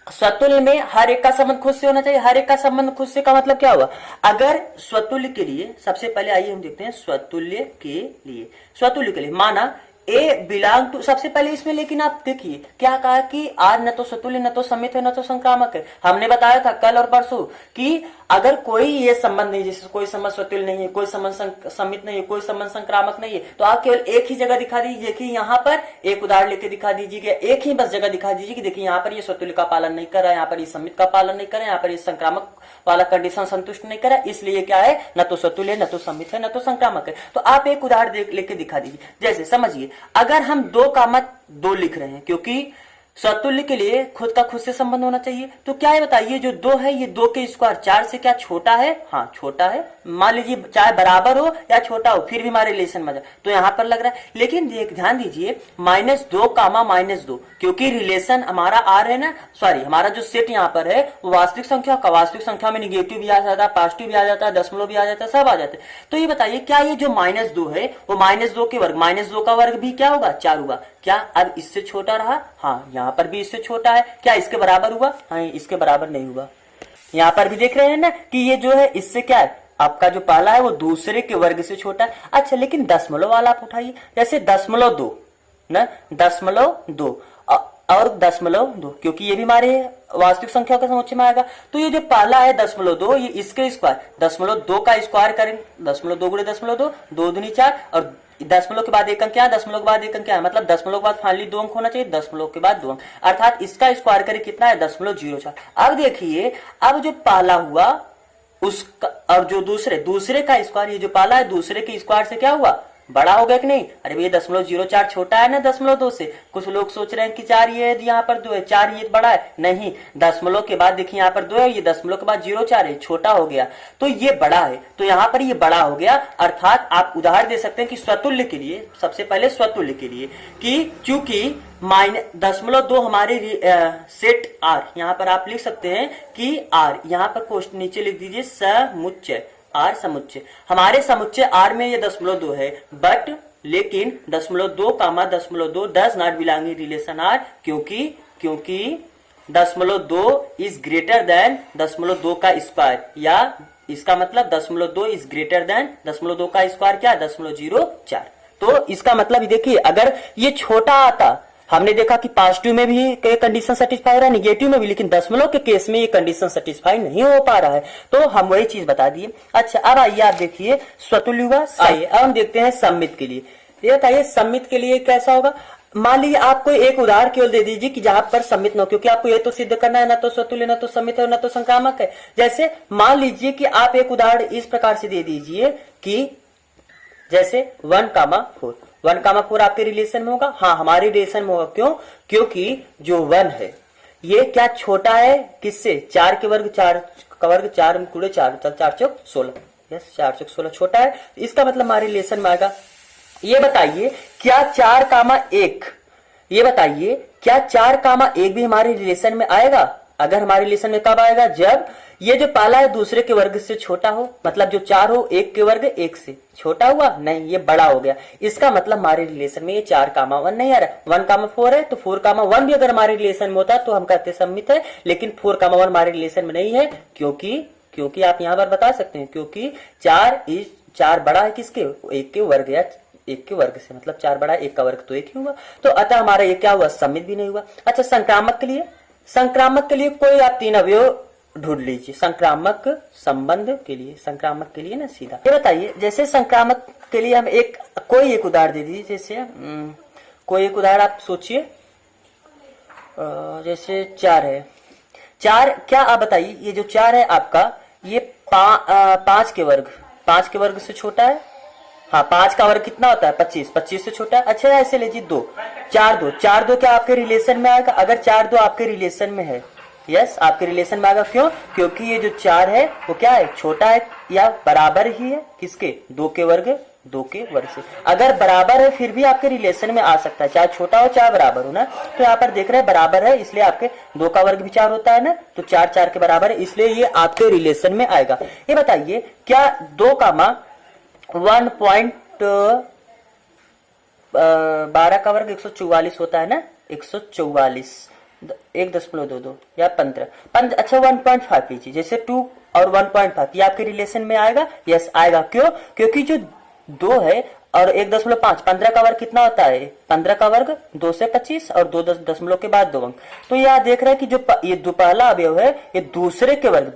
स्वतुल्य में हर एक का संबंध खुद से होना चाहिए। हर एक का संबंध खुद से का मतलब क्या हुआ, अगर स्वतुल्य के लिए, सबसे पहले आइए हम देखते हैं स्वतुल्य के लिए। स्वतुल्य के लिए माना ए बिलोंग टू, सबसे पहले इसमें लेकिन आप देखिए क्या कहा कि आर न तो स्वतुल्य, न तो सम्मित है, न तो संक्रामक है। हमने बताया था कल और परसों कि अगर कोई ये संबंध नहीं, जैसे कोई संबंध स्वतुल्य नहीं है, कोई संबंध सम्मित नहीं है, कोई संबंध संक्रामक नहीं है, तो आप केवल एक ही जगह दिखा दीजिए। देखिए यहाँ पर एक उदाहरण लेके दिखा दीजिए, एक ही बस जगह दिखा दीजिए कि देखिए यहाँ पर ये स्वतुल्य का पालन नहीं कर रहा है, यहाँ पर ये सम्मित का पालन नहीं कर रहा है, यहाँ पर ये संक्रामक वाला कंडीशन संतुष्ट नहीं कर रहा है, इसलिए क्या है, न तो स्वतुल्य, न तो सम्मित है, न तो संक्रामक है। तो आप एक उदाहरण लेके दिखा दीजिए। जैसे समझिए, अगर हम 2, लिख रहे हैं, क्योंकि स्वतुल्य के लिए खुद का खुद से संबंध होना चाहिए, तो क्या है बताइए, जो 2 है ये 2 के स्क्वायर 4 से क्या छोटा है, हाँ छोटा है। मान लीजिए चाहे बराबर हो या छोटा हो फिर भी हमारे रिलेशन में तो यहां पर लग रहा है। लेकिन ध्यान दीजिए -2 कामा -2, क्योंकि रिलेशन हमारा आर है ना, सॉरी हमारा जो सेट यहाँ पर है वो वास्तविक संख्या का, वास्तविक संख्या में निगेटिव भी आ जाता है, पॉजिटिव भी आ जाता है, दशमलव भी आ जाता है, सब आ जाते हैं। तो ये बताइए क्या ये जो -2 है वो -2 के वर्ग, -2 का वर्ग भी क्या होगा, 4 होगा। क्या अब इससे छोटा रहा, हाँ यहाँ पर भी इससे छोटा है। क्या इसके बराबर हुआ, हाँ इसके बराबर नहीं हुआ। यहाँ पर भी देख रहे हैं ना कि ये जो है इससे क्या है, आपका जो पहला है वो दूसरे के वर्ग से छोटा है। अच्छा लेकिन दशमलव वाला आप उठाइए, जैसे 0.2 ना, 0.2 और 0.2, क्योंकि ये भी हमारे वास्तविक संख्या का समुच्चय में आएगा। तो ये जो पहला है 0.2, ये इसके स्क्वायर 0.2 का स्क्वायर करेंगे, 0.2 गुणे 0.2, 2 दूनी 4, और दशमलव के बाद एक अंक क्या है, दशमलव के बाद एक अंक क्या है, मतलब दशमलव के बाद फाइनली 2 अंक होना चाहिए, दशमलव के बाद 2 अंक, अर्थात इसका स्क्वायर करें कितना है, 0.04। अब देखिए, अब जो पहला हुआ उसका और जो दूसरे का स्क्वायर, ये जो पहला है दूसरे के स्क्वायर से क्या हुआ, बड़ा हो गया कि नहीं। अरे भैया 0.04 छोटा है ना 0.2 से। कुछ लोग सोच रहे हैं कि 4 ये यहाँ पर 2 है, 4 ये बड़ा है, नहीं, दशमलव के बाद देखिए यहाँ पर 2 है, ये दशमलव के बाद 0.4 है, छोटा हो गया, तो ये बड़ा है, तो यहाँ पर ये बड़ा हो गया। अर्थात आप उदाहरण दे सकते हैं कि स्वतुल्य के लिए, सबसे पहले स्वतुल्य के लिए कि चूंकि -0.2 हमारे सेट आर, यहाँ पर आप लिख सकते हैं कि आर, यहाँ पर कोष्ट नीचे लिख दीजिए समुच्चय, आर समुच्चय, हमारे समुच्चय आर में ये 0.2 है, बट लेकिन 0.2 comma 0.2 does not belong in relation R, क्योंकि 0.2 इज ग्रेटर देन 0.2 का स्क्वायर, या इसका मतलब 0.2 इज ग्रेटर देन 0.2 का स्क्वायर क्या, 0.04। तो इसका मतलब देखिए, अगर ये छोटा आता, हमने देखा कि पॉजिटिव में भी कंडीशन सेटिस्फाई हो रहा है, निगेटिव में भी, लेकिन दशमलव के केस में ये कंडीशन सेटिस्फाई नहीं हो पा रहा है, तो हम वही चीज बता दिए। अच्छा अब आइए आप देखिए स्वतुल्य हुआ। आइए अब हम देखते हैं सम्मित के लिए। ये बताइए सम्मित के लिए कैसा होगा। मान लीजिए आपको एक उदाहरण केवल दे दीजिए कि जहां पर सम्मित न हो, क्योंकि आपको ये तो सिद्ध करना है ना तो स्वतुल्य, न तो सम्मित है, न तो संक्रामक है। जैसे मान लीजिए कि आप एक उदाहरण इस प्रकार से दे दीजिए कि जैसे 1,4, 1,4 आपके रिलेशन में होगा, हाँ हमारे रिलेशन में होगा। क्यों, क्योंकि जो 1 है ये क्या छोटा है किससे, 4 के वर्ग, 4 का वर्ग 4 गुणे 4, 4 चौक 16, यस 4 चौक 16 छोटा है, इसका मतलब हमारे रिलेशन में आएगा। ये बताइए क्या 4,1, ये बताइए क्या 4,1 भी हमारे रिलेशन में आएगा। अगर हमारे रिलेशन में कब आएगा, जब ये जो पहला है दूसरे के वर्ग से छोटा हो, मतलब जो 4 हो 1 के वर्ग 1 से छोटा हुआ, नहीं ये बड़ा हो गया, इसका मतलब हमारे रिलेशन में ये 4,1 नहीं आ रहा। 1,4 है तो 4,1 भी अगर हमारे रिलेशन में होता तो हम कहते सम्मित है, लेकिन 4,1 हमारे रिलेशन में नहीं है, क्योंकि आप यहाँ पर बता सकते हैं, क्योंकि 4 बड़ा है किसके, 1 के वर्ग, या 1 के वर्ग से, मतलब 4 बड़ा है, 1 का वर्ग तो 1 ही हुआ, तो अतः हमारा ये क्या हुआ, सम्मित भी नहीं हुआ। अच्छा संक्रामक के लिए कोई आप 3 अवयव ढूंढ लीजिए संक्रामक संबंध के लिए, संक्रामक के लिए ना सीधा। ये बताइए जैसे संक्रामक के लिए हम कोई एक उदाहरण दे दीजिए, जैसे कोई एक उदाहरण आप सोचिए, जैसे 4 है, 4 क्या आप बताइए, ये जो 4 है आपका ये 5 के वर्ग से छोटा है, हाँ 5 का वर्ग कितना होता है 25, 25 से छोटा है। अच्छा ऐसे लीजिए 2, 4 2 क्या आपके रिलेशन में आएगा? अगर 4 2 आपके रिलेशन में है, यस आपके रिलेशन में आएगा। क्यों? क्योंकि ये जो 4 है वो क्या है, छोटा है या बराबर ही है किसके, 2 के वर्ग से। अगर बराबर है फिर भी आपके रिलेशन में आ सकता है, चाहे छोटा हो चाहे बराबर हो ना। तो यहाँ पर देख रहे हैं बराबर है, इसलिए आपके 2 का वर्ग भी 4 होता है ना, तो 4 4 के बराबर है, इसलिए ये आपके रिलेशन में आएगा। ये बताइए क्या 2 कामा 1.12 का वर्ग 144 होता है ना, 144 1.22 या 15 अच्छा 1.5 लीजिए, जैसे 2 और 1.5 ये आपके रिलेशन में आएगा। यस आएगा। क्यों? क्योंकि जो 2 है और 1.5 15 का वर्ग कितना होता है, 15 का वर्ग 2 से 25 और 2 दशमलव के बाद 2 अंक। तो यहाँ देख रहे हैं कि जो ये दो पहला अवयव है ये दूसरे का वर्ग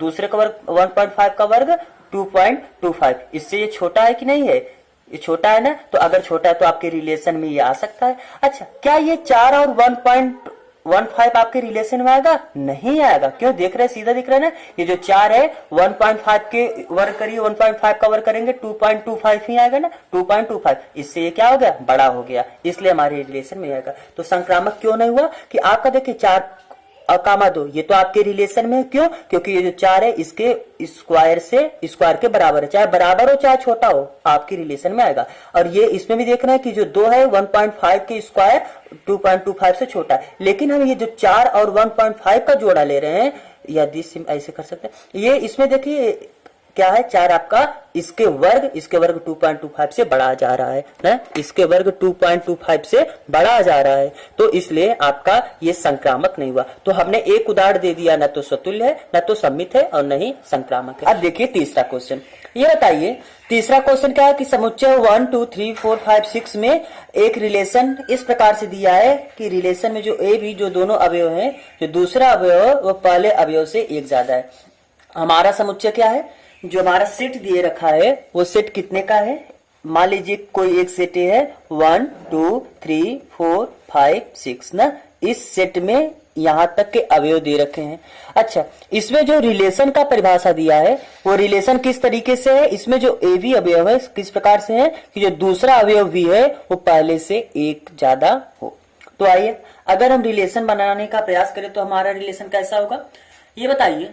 1.5 का वर्ग 2.25, इससे ये छोटा है कि नहीं है, ये छोटा है ना। तो अगर छोटा है तो आपके रिलेशन में ये आ सकता है। अच्छा क्या ये 4 और 1.15 आपके रिलेशन में आएगा? नहीं आएगा। क्यों? देख रहे हैं सीधा दिख रहा है ना, ये जो 4 है 1.5 के वर्ग करिए, 1.5 का वर्ग करेंगे 2.25 ही आएगा ना, 2.25, इससे ये क्या हो गया, बड़ा हो गया, इसलिए हमारे रिलेशन में आएगा। तो संक्रामक क्यों नहीं हुआ कि आपका देखिए 4 कामा 2 ये तो आपके रिलेशन में है। क्यों? क्योंकि ये जो 4 है इसके स्क्वायर से स्क्वायर के बराबर है, चाहे बराबर हो चाहे छोटा हो आपके रिलेशन में आएगा। और ये इसमें भी देख रहे हैं कि जो 2 है 1.5 के स्क्वायर 2.25 से छोटा है, लेकिन हम ये जो 4 और 1.5 का जोड़ा ले रहे हैं, या दिस ऐसे कर सकते हैं, ये इसमें देखिए क्या है, 4 आपका इसके वर्ग 2.25 से बढ़ा जा रहा है ना, इसके वर्ग 2.25 से बढ़ा जा रहा है, तो इसलिए आपका ये संक्रामक नहीं हुआ। तो हमने एक उदाहरण दे दिया, न तो स्वतुल्य है न तो सम्मित है और न ही संक्रामक है। अब देखिए तीसरा क्वेश्चन, ये बताइए तीसरा क्वेश्चन क्या है कि समुच्चय 1 2 3 4 5 6 में एक रिलेशन इस प्रकार से दिया है कि रिलेशन में जो ए बी जो दोनों अवयव हैं, जो दूसरा अवयव वो पहले अवयव से एक ज्यादा है। हमारा समुच्चय क्या है, जो हमारा सेट दिए रखा है वो सेट कितने का है, मान लीजिए कोई एक सेट है 1 2 3 4 5 6 ना, इस सेट में यहां तक के अवयव दे रखे हैं। अच्छा इसमें जो रिलेशन का परिभाषा दिया है वो रिलेशन किस तरीके से है, इसमें जो ए बी अवयव है किस प्रकार से है कि जो दूसरा अवयव भी है वो पहले से एक ज्यादा हो। तो आइए अगर हम रिलेशन बनाने का प्रयास करें तो हमारा रिलेशन कैसा होगा, ये बताइए।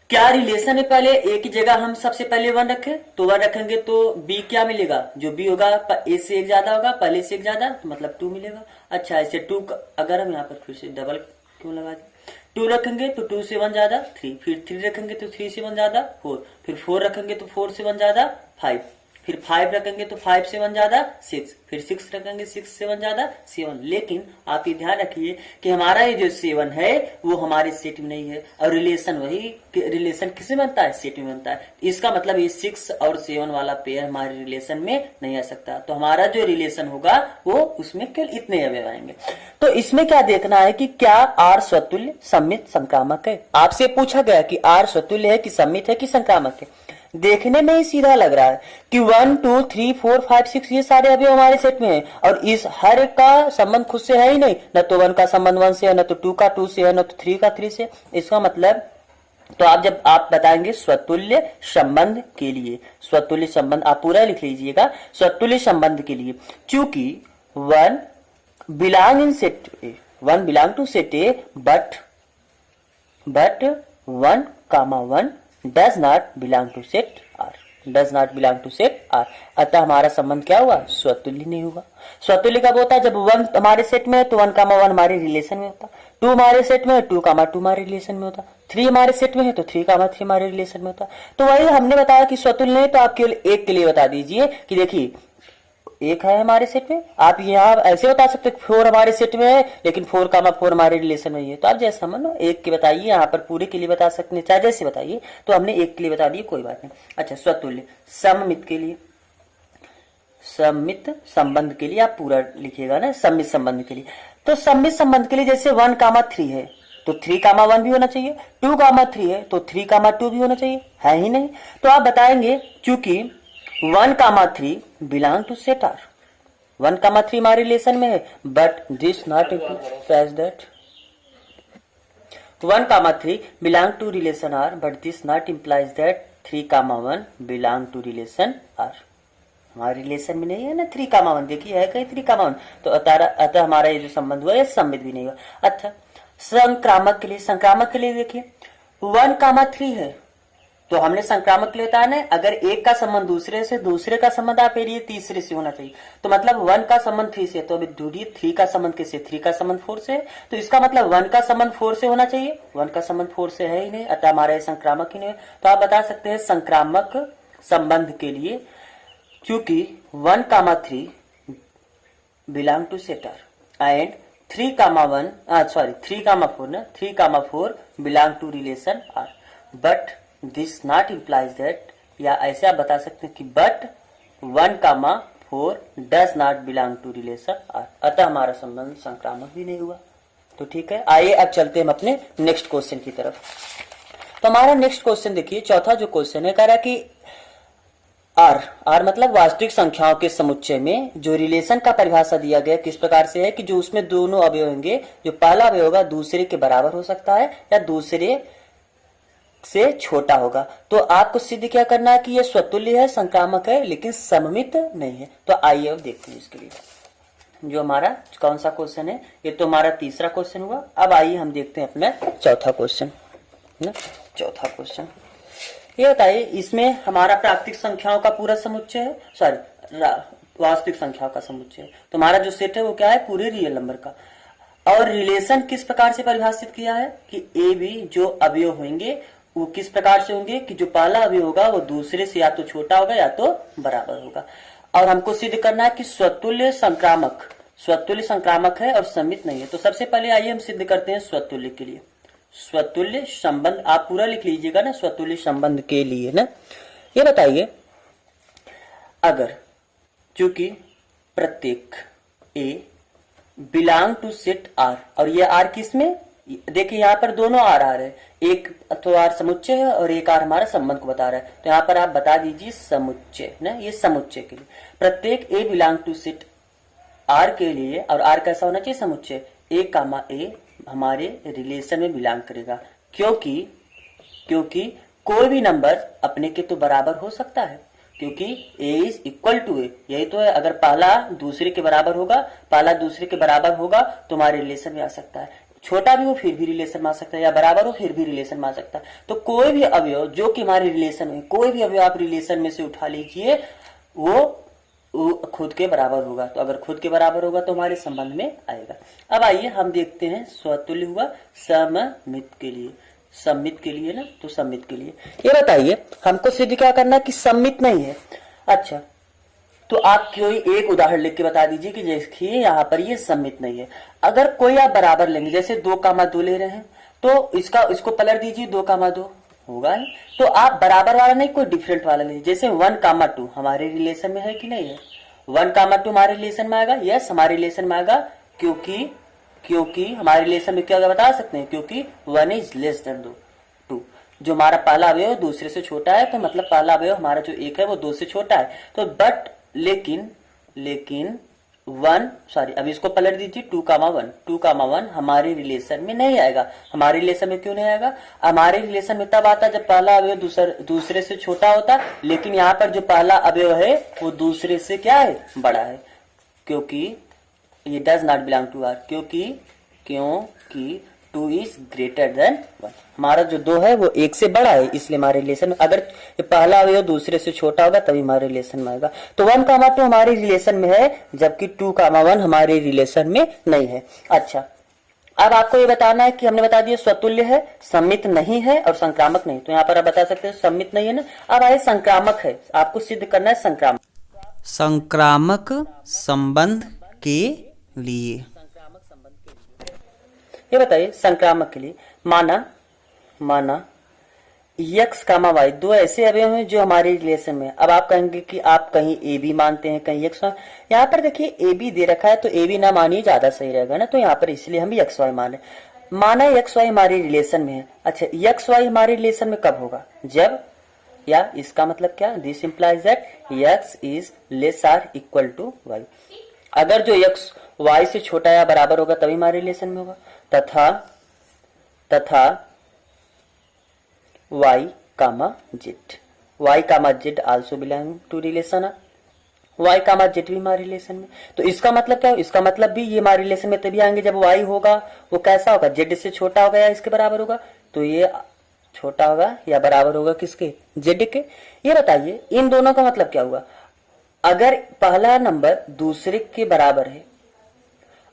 क्या रिलेशन है, पहले ए की जगह हम सबसे पहले 1 रखें, तो 1 रखेंगे तो बी क्या मिलेगा, जो बी होगा ए से एक ज्यादा होगा, पहले से एक ज्यादा, तो मतलब 2 मिलेगा। अच्छा ऐसे 2 अगर हम यहाँ पर फिर से डबल क्यों लगा दें, 2 रखेंगे तो 2 से 1 ज्यादा 3, फिर 3 रखेंगे तो 3 से 1 ज्यादा 4, फिर 4 रखेंगे तो 4 से 1 ज्यादा 5, फिर 5 रखेंगे तो 5 से 1 ज्यादा 6, फिर 6 रखेंगे 6 से 1 ज्यादा 7। लेकिन आप ये ध्यान रखिए कि हमारा ये जो 7 है वो हमारे सेट में नहीं है, और रिलेशन वही रिलेशन किसमें बनता है, सेट में बनता है। इसका मतलब ये 6 और 7 वाला पेयर हमारे रिलेशन में नहीं आ सकता। तो हमारा जो रिलेशन होगा वो उसमें केवल इतने अवयव आएंगे। तो इसमें क्या देखना है कि क्या आर स्वतुल्य सम्मित संक्रामक है। आपसे पूछा गया कि आर स्वतुल्य है कि सम्मित है कि संक्रामक है। देखने में ही सीधा लग रहा है कि 1 2 3 4 5 6 ये सारे अभी हमारे सेट में हैं, और इस हर का संबंध खुद से है ही नहीं, न तो 1 का संबंध 1 से है, न तो 2 का 2 से है, न तो 3 का 3 से। इसका मतलब तो आप जब आप बताएंगे स्वतुल्य संबंध के लिए, स्वतुल्य संबंध आप पूरा लिख लीजिएगा, स्वतुल्य संबंध के लिए चूंकि 1 belong in set A, 1 belong to set A but 1 comma 1 does not belong to set R, does not belong to set R। अतः हमारा संबंध क्या हुआ, स्वतुल्य नहीं हुआ। स्वतुल्य कब होता है, जब 1 हमारे सेट में है तो 1 कामा 1 हमारे रिलेशन में होता, 2 हमारे सेट में है 2 कामा 2 हमारे रिलेशन में होता, 3 हमारे सेट में है तो 3 कामा 3 हमारे रिलेशन में होता। तो वही हमने बताया कि स्वतुल्य नहीं, तो आप केवल एक के लिए बता दीजिए कि देखिए एक है हमारे सेट में, आप यहाँ ऐसे बता सकते 4 हमारे सेट में है लेकिन 4 कामा 4 हमारे रिलेशन में है। तो आप जैसा मानो एक के बताइए, यहाँ पर पूरे के लिए बता सकते हैं, चाहे जैसे बताइए। तो हमने एक के लिए बता दिए, कोई बात नहीं। अच्छा स्वतुल्य सममित के लिए, सम्मित संबंध के लिए आप पूरा लिखिएगा ना, सम्मित संबंध के लिए। तो सम्मित संबंध के लिए जैसे 1 कामा 3 है तो 3 कामा 1 भी होना चाहिए, 2 कामा 3 है तो 3 कामा 2 भी होना चाहिए, है ही नहीं। तो आप बताएंगे चूंकि 1 comma 3 belong to set R, 1 comma 3 हमारे रिलेशन में है, but this not implies that 1 comma 3 belong to relation R, but this not implies that 3 comma 1 belong to relation R. हमारे रिलेशन में नहीं है ना। 3,1 देखिए है कहीं 3,1, तो अतः हमारा ये जो संबंध हुआ ये सम्मित भी नहीं हुआ। अच्छा, संक्रामक के लिए देखिए 1,3 है, तो हमने संक्रामक के लिए बताया अगर एक का संबंध दूसरे से, दूसरे का संबंध आप एरिए तीसरे से होना चाहिए, तो मतलब 1 का संबंध 3 से, तो अभी दूरी 3 का संबंध किससे, 3 का संबंध 4 से, तो इसका मतलब 1 का संबंध 4 से होना चाहिए। 1 का संबंध 4 से है ही नहीं, अतः हमारा संक्रामक ही नहीं है। तो आप बता सकते हैं संक्रामक संबंध के लिए, क्योंकि 1,3 belong to set R and 3,4 belong to relation R, but this not implies that, या ऐसे आप बता सकते हैं कि but 1,4 does not belong to relation R, अतः हमारा संबंध संक्रामक भी नहीं हुआ। तो ठीक है, आइए अब चलते हैं अपने नेक्स्ट क्वेश्चन की तरफ। तो हमारा नेक्स्ट क्वेश्चन देखिए, चौथा जो क्वेश्चन है, कह रहा है कि आर मतलब वास्तविक संख्याओं के समुच्चय में जो रिलेशन का परिभाषा दिया गया किस प्रकार से है कि जो उसमें दोनों अवयव होंगे, जो पहला अवयव होगा दूसरे के बराबर हो सकता है या दूसरे से छोटा होगा। तो आपको सिद्ध क्या करना है कि यह स्वतुल्य है, संक्रामक है, लेकिन सममित नहीं है। तो आइए अब देखते हैं इसके लिए जो हमारा कौन सा क्वेश्चन है। ये तो हमारा तीसरा क्वेश्चन हुआ। अब आइए हम देखते हैं अपना चौथा क्वेश्चन ना। चौथा क्वेश्चन ये बताइए, इसमें हमारा प्राकृतिक संख्याओं का पूरा समुच्चय है, सॉरी वास्तविक संख्याओं का समुच्चय है। तो हमारा जो सेट है वो क्या है, पूरे रियल नंबर का। और रिलेशन किस प्रकार से परिभाषित किया है कि ए बी जो अवयव होंगे वो किस प्रकार से होंगे कि जो पहला अवयव होगा वो दूसरे से या तो छोटा होगा या तो बराबर होगा। और हमको सिद्ध करना है कि स्वतुल्य संक्रामक है और सम्मित नहीं है। तो सबसे पहले आइए हम सिद्ध करते हैं स्वतुल्य के लिए। स्वतुल्य संबंध आप पूरा लिख लीजिएगा ना, स्वतुल्य संबंध के लिए ना। ये बताइए, अगर चूंकि प्रत्येक ए बिलोंग टू सेट आर, और ये आर किस में, देखिए यहाँ पर दोनों आर आ रहे हैं, एक तो आर समुच्चय है और एक आर हमारा संबंध को बता रहा है। तो यहाँ पर आप बता दीजिए समुच्चय ना, ये समुच्चय के लिए प्रत्येक ए बिलोंग टू सेट आर के लिए, और आर कैसा होना चाहिए, समुच्चय, ए कामा ए हमारे रिलेशन में बिलोंग करेगा। क्योंकि कोई भी नंबर अपने के तो बराबर हो सकता है, क्योंकि a इज इक्वल टू ए, यही तो है। अगर पहला दूसरे के बराबर होगा, तो हमारे रिलेशन में आ सकता है। छोटा भी हो फिर भी रिलेशन में आ सकता है, या बराबर हो फिर भी रिलेशन में आ सकता है। तो कोई भी अवयव जो कि हमारे रिलेशन में, कोई भी अवयव आप रिलेशन में से उठा लीजिए, वो खुद के बराबर होगा। तो अगर खुद के बराबर होगा तो हमारे संबंध में आएगा। अब आइए हम देखते हैं स्वतुल्य हुआ सममित के लिए ना। तो सम्मित के लिए ये बताइए, हमको सिद्ध क्या करना है कि सम्मित नहीं है। अच्छा, तो आप कोई एक उदाहरण लिख के बता दीजिए कि देखिए यहाँ पर ये सम्मित नहीं है। अगर कोई आप बराबर लेंगे, जैसे 2,2 ले रहे हैं, तो इसको पलट दीजिए, 2,2 होगा नहीं। तो आप बराबर वाला नहीं, कोई डिफरेंट वाला लीजिए। जैसे 1,2 हमारे रिलेशन में है कि नहीं है, 1,2 हमारे रिलेशन में आएगा, यस हमारे रिलेशन में आएगा, क्योंकि हमारे रिलेशन में क्या होगा बता सकते हैं, क्योंकि 1 इज लेस देन 2। जो हमारा पहला अवयव दूसरे से छोटा है, तो मतलब पहला अवयव हमारा जो 1 है वो 2 से छोटा है। तो बट लेकिन 1 सॉरी, अब इसको पलट दीजिए, 2,1 हमारे रिलेशन में नहीं आएगा। हमारे रिलेशन में क्यों नहीं आएगा, हमारे रिलेशन में तब आता जब पहला अवयव दूसरे से छोटा होता, लेकिन यहाँ पर जो पहला अवयव है वो दूसरे से क्या है, बड़ा है। क्योंकि ये does not belong to R, क्योंकि 2 इज ग्रेटर देन 1, हमारा जो 2 है वो 1 से बड़ा है, इसलिए हमारे रिलेशन में, अगर पहला अवयव दूसरे से छोटा होगा तभी हमारे रिलेशन में आएगा। तो 1,2 हमारे रिलेशन में है, जबकि 2,1 हमारे रिलेशन में नहीं है। अच्छा, अब आपको ये बताना है कि हमने बता दिया स्वतुल्य है, सम्मित नहीं है और संक्रामक नहीं। तो यहाँ पर आप बता सकते हैं सम्मित नहीं है ना। अब आए संक्रामक है, आपको सिद्ध करना है संक्रामक संबंध के लिए। ये बताइए, संक्रामक के लिए माना x, y 2 ऐसे अवयव हैं जो हमारे रिलेशन में। अब आप कहेंगे कि आप कहीं ए बी मानते हैं, कहीं x, यहाँ पर देखिए ए बी दे रखा है, तो ए बी ना मानिए, ज्यादा सही रहेगा ना। तो यहाँ पर इसलिए हम x y माना x y हमारे रिलेशन में है। अच्छा, x y हमारे रिलेशन में कब होगा, जब, या इसका मतलब क्या, this implies that x is less or equal to y। अगर जो x y से छोटा या बराबर होगा तभी हमारे रिलेशन में होगा। तथा y, z also belong to relation y का मान जेड भी हमारे रिलेशन में। तो इसका मतलब क्या हो, इसका मतलब भी ये हमारे रिलेशन में तभी आएंगे जब y होगा वो कैसा होगा, जेड से छोटा होगा या इसके बराबर होगा। तो ये छोटा होगा या बराबर होगा किसके, जेड के। ये बताइए इन दोनों का मतलब क्या हुआ, अगर पहला नंबर दूसरे के बराबर है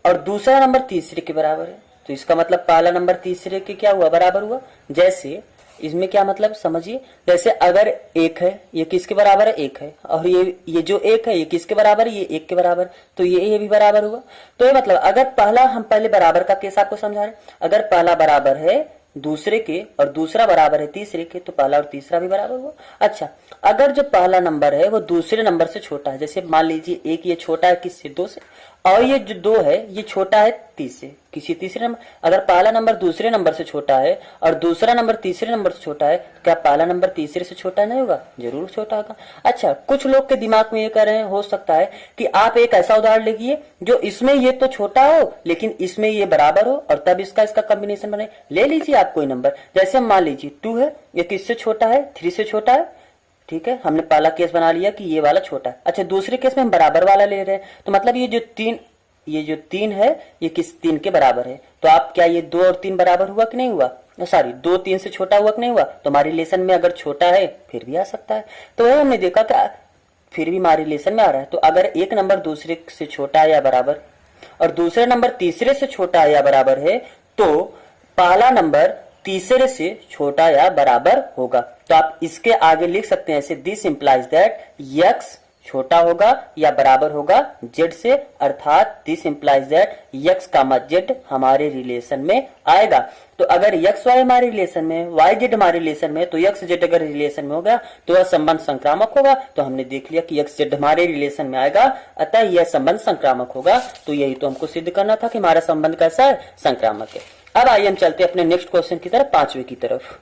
और दूसरा नंबर तीसरे के बराबर है, तो इसका मतलब पहला नंबर तीसरे के क्या हुआ, बराबर हुआ। जैसे इसमें क्या मतलब समझिए, जैसे अगर एक है ये किसके बराबर है, एक है, और ये जो एक है ये किसके बराबर है, ये एक के बराबर, तो ये भी बराबर हुआ। तो ये मतलब अगर पहला, हम पहले बराबर का केस आपको समझा रहे, अगर पहला बराबर है दूसरे के और दूसरा बराबर है तीसरे के, तो पहला और तीसरा भी बराबर हुआ। अच्छा, अगर जो पहला नंबर है वो दूसरे नंबर से छोटा है, जैसे मान लीजिए एक ये छोटा है किससे, दो से, और ये जो दो है ये छोटा है तीस से, किसी तीसरे नंबर। अगर पहला नंबर दूसरे नंबर से छोटा है और दूसरा नंबर तीसरे नंबर से छोटा है, तो क्या पहला नंबर तीसरे से छोटा नहीं होगा, जरूर छोटा होगा। अच्छा, कुछ लोग के दिमाग में ये कर रहे हैं, हो सकता है कि आप एक ऐसा उदाहरण लिखिए जो इसमें ये तो छोटा हो लेकिन इसमें ये बराबर हो, और तब इसका कॉम्बिनेशन बने। ले लीजिए आप कोई नंबर, जैसे मान लीजिए 2 है, ये किससे छोटा है, 3 से छोटा है, ठीक है, हमने पहला केस बना लिया कि ये वाला छोटा है। अच्छा, दूसरे केस में हम बराबर वाला ले रहे हैं, तो मतलब ये जो तीन है ये किस, 3 के बराबर है। तो आप क्या, ये 2 और 3 बराबर हुआ कि नहीं हुआ, सॉरी 2 3 से छोटा हुआ कि नहीं हुआ। तो हमारे रिलेशन में अगर छोटा है फिर भी आ सकता है। तो वह हमने देखा कि फिर भी हमारे रिलेशन में आ रहा है। तो अगर एक नंबर दूसरे से छोटा है या बराबर और दूसरा नंबर तीसरे से छोटा है या बराबर है, तो पहला नंबर तीसरे से छोटा या बराबर होगा। तो आप इसके आगे लिख सकते हैं ऐसे, दिस इंप्लाइज दैट यक्स छोटा होगा या बराबर होगा जेड से, अर्थात this implies that X comma Z हमारे रिलेशन में आएगा। तो अगर यक्स वाई हमारे रिलेशन में, वाई जेड हमारे रिलेशन में, तो यक्स जेड अगर रिलेशन में हो गया तो वह संबंध संक्रामक होगा। तो हमने देख लिया कि यक्स जेड हमारे रिलेशन में आएगा, अतः यह संबंध संक्रामक होगा। तो यही तो हमको सिद्ध करना था कि हमारा संबंध कैसा है, संक्रामक है। अब आइए हम चलते अपने नेक्स्ट क्वेश्चन की तरफ, 5वें की तरफ।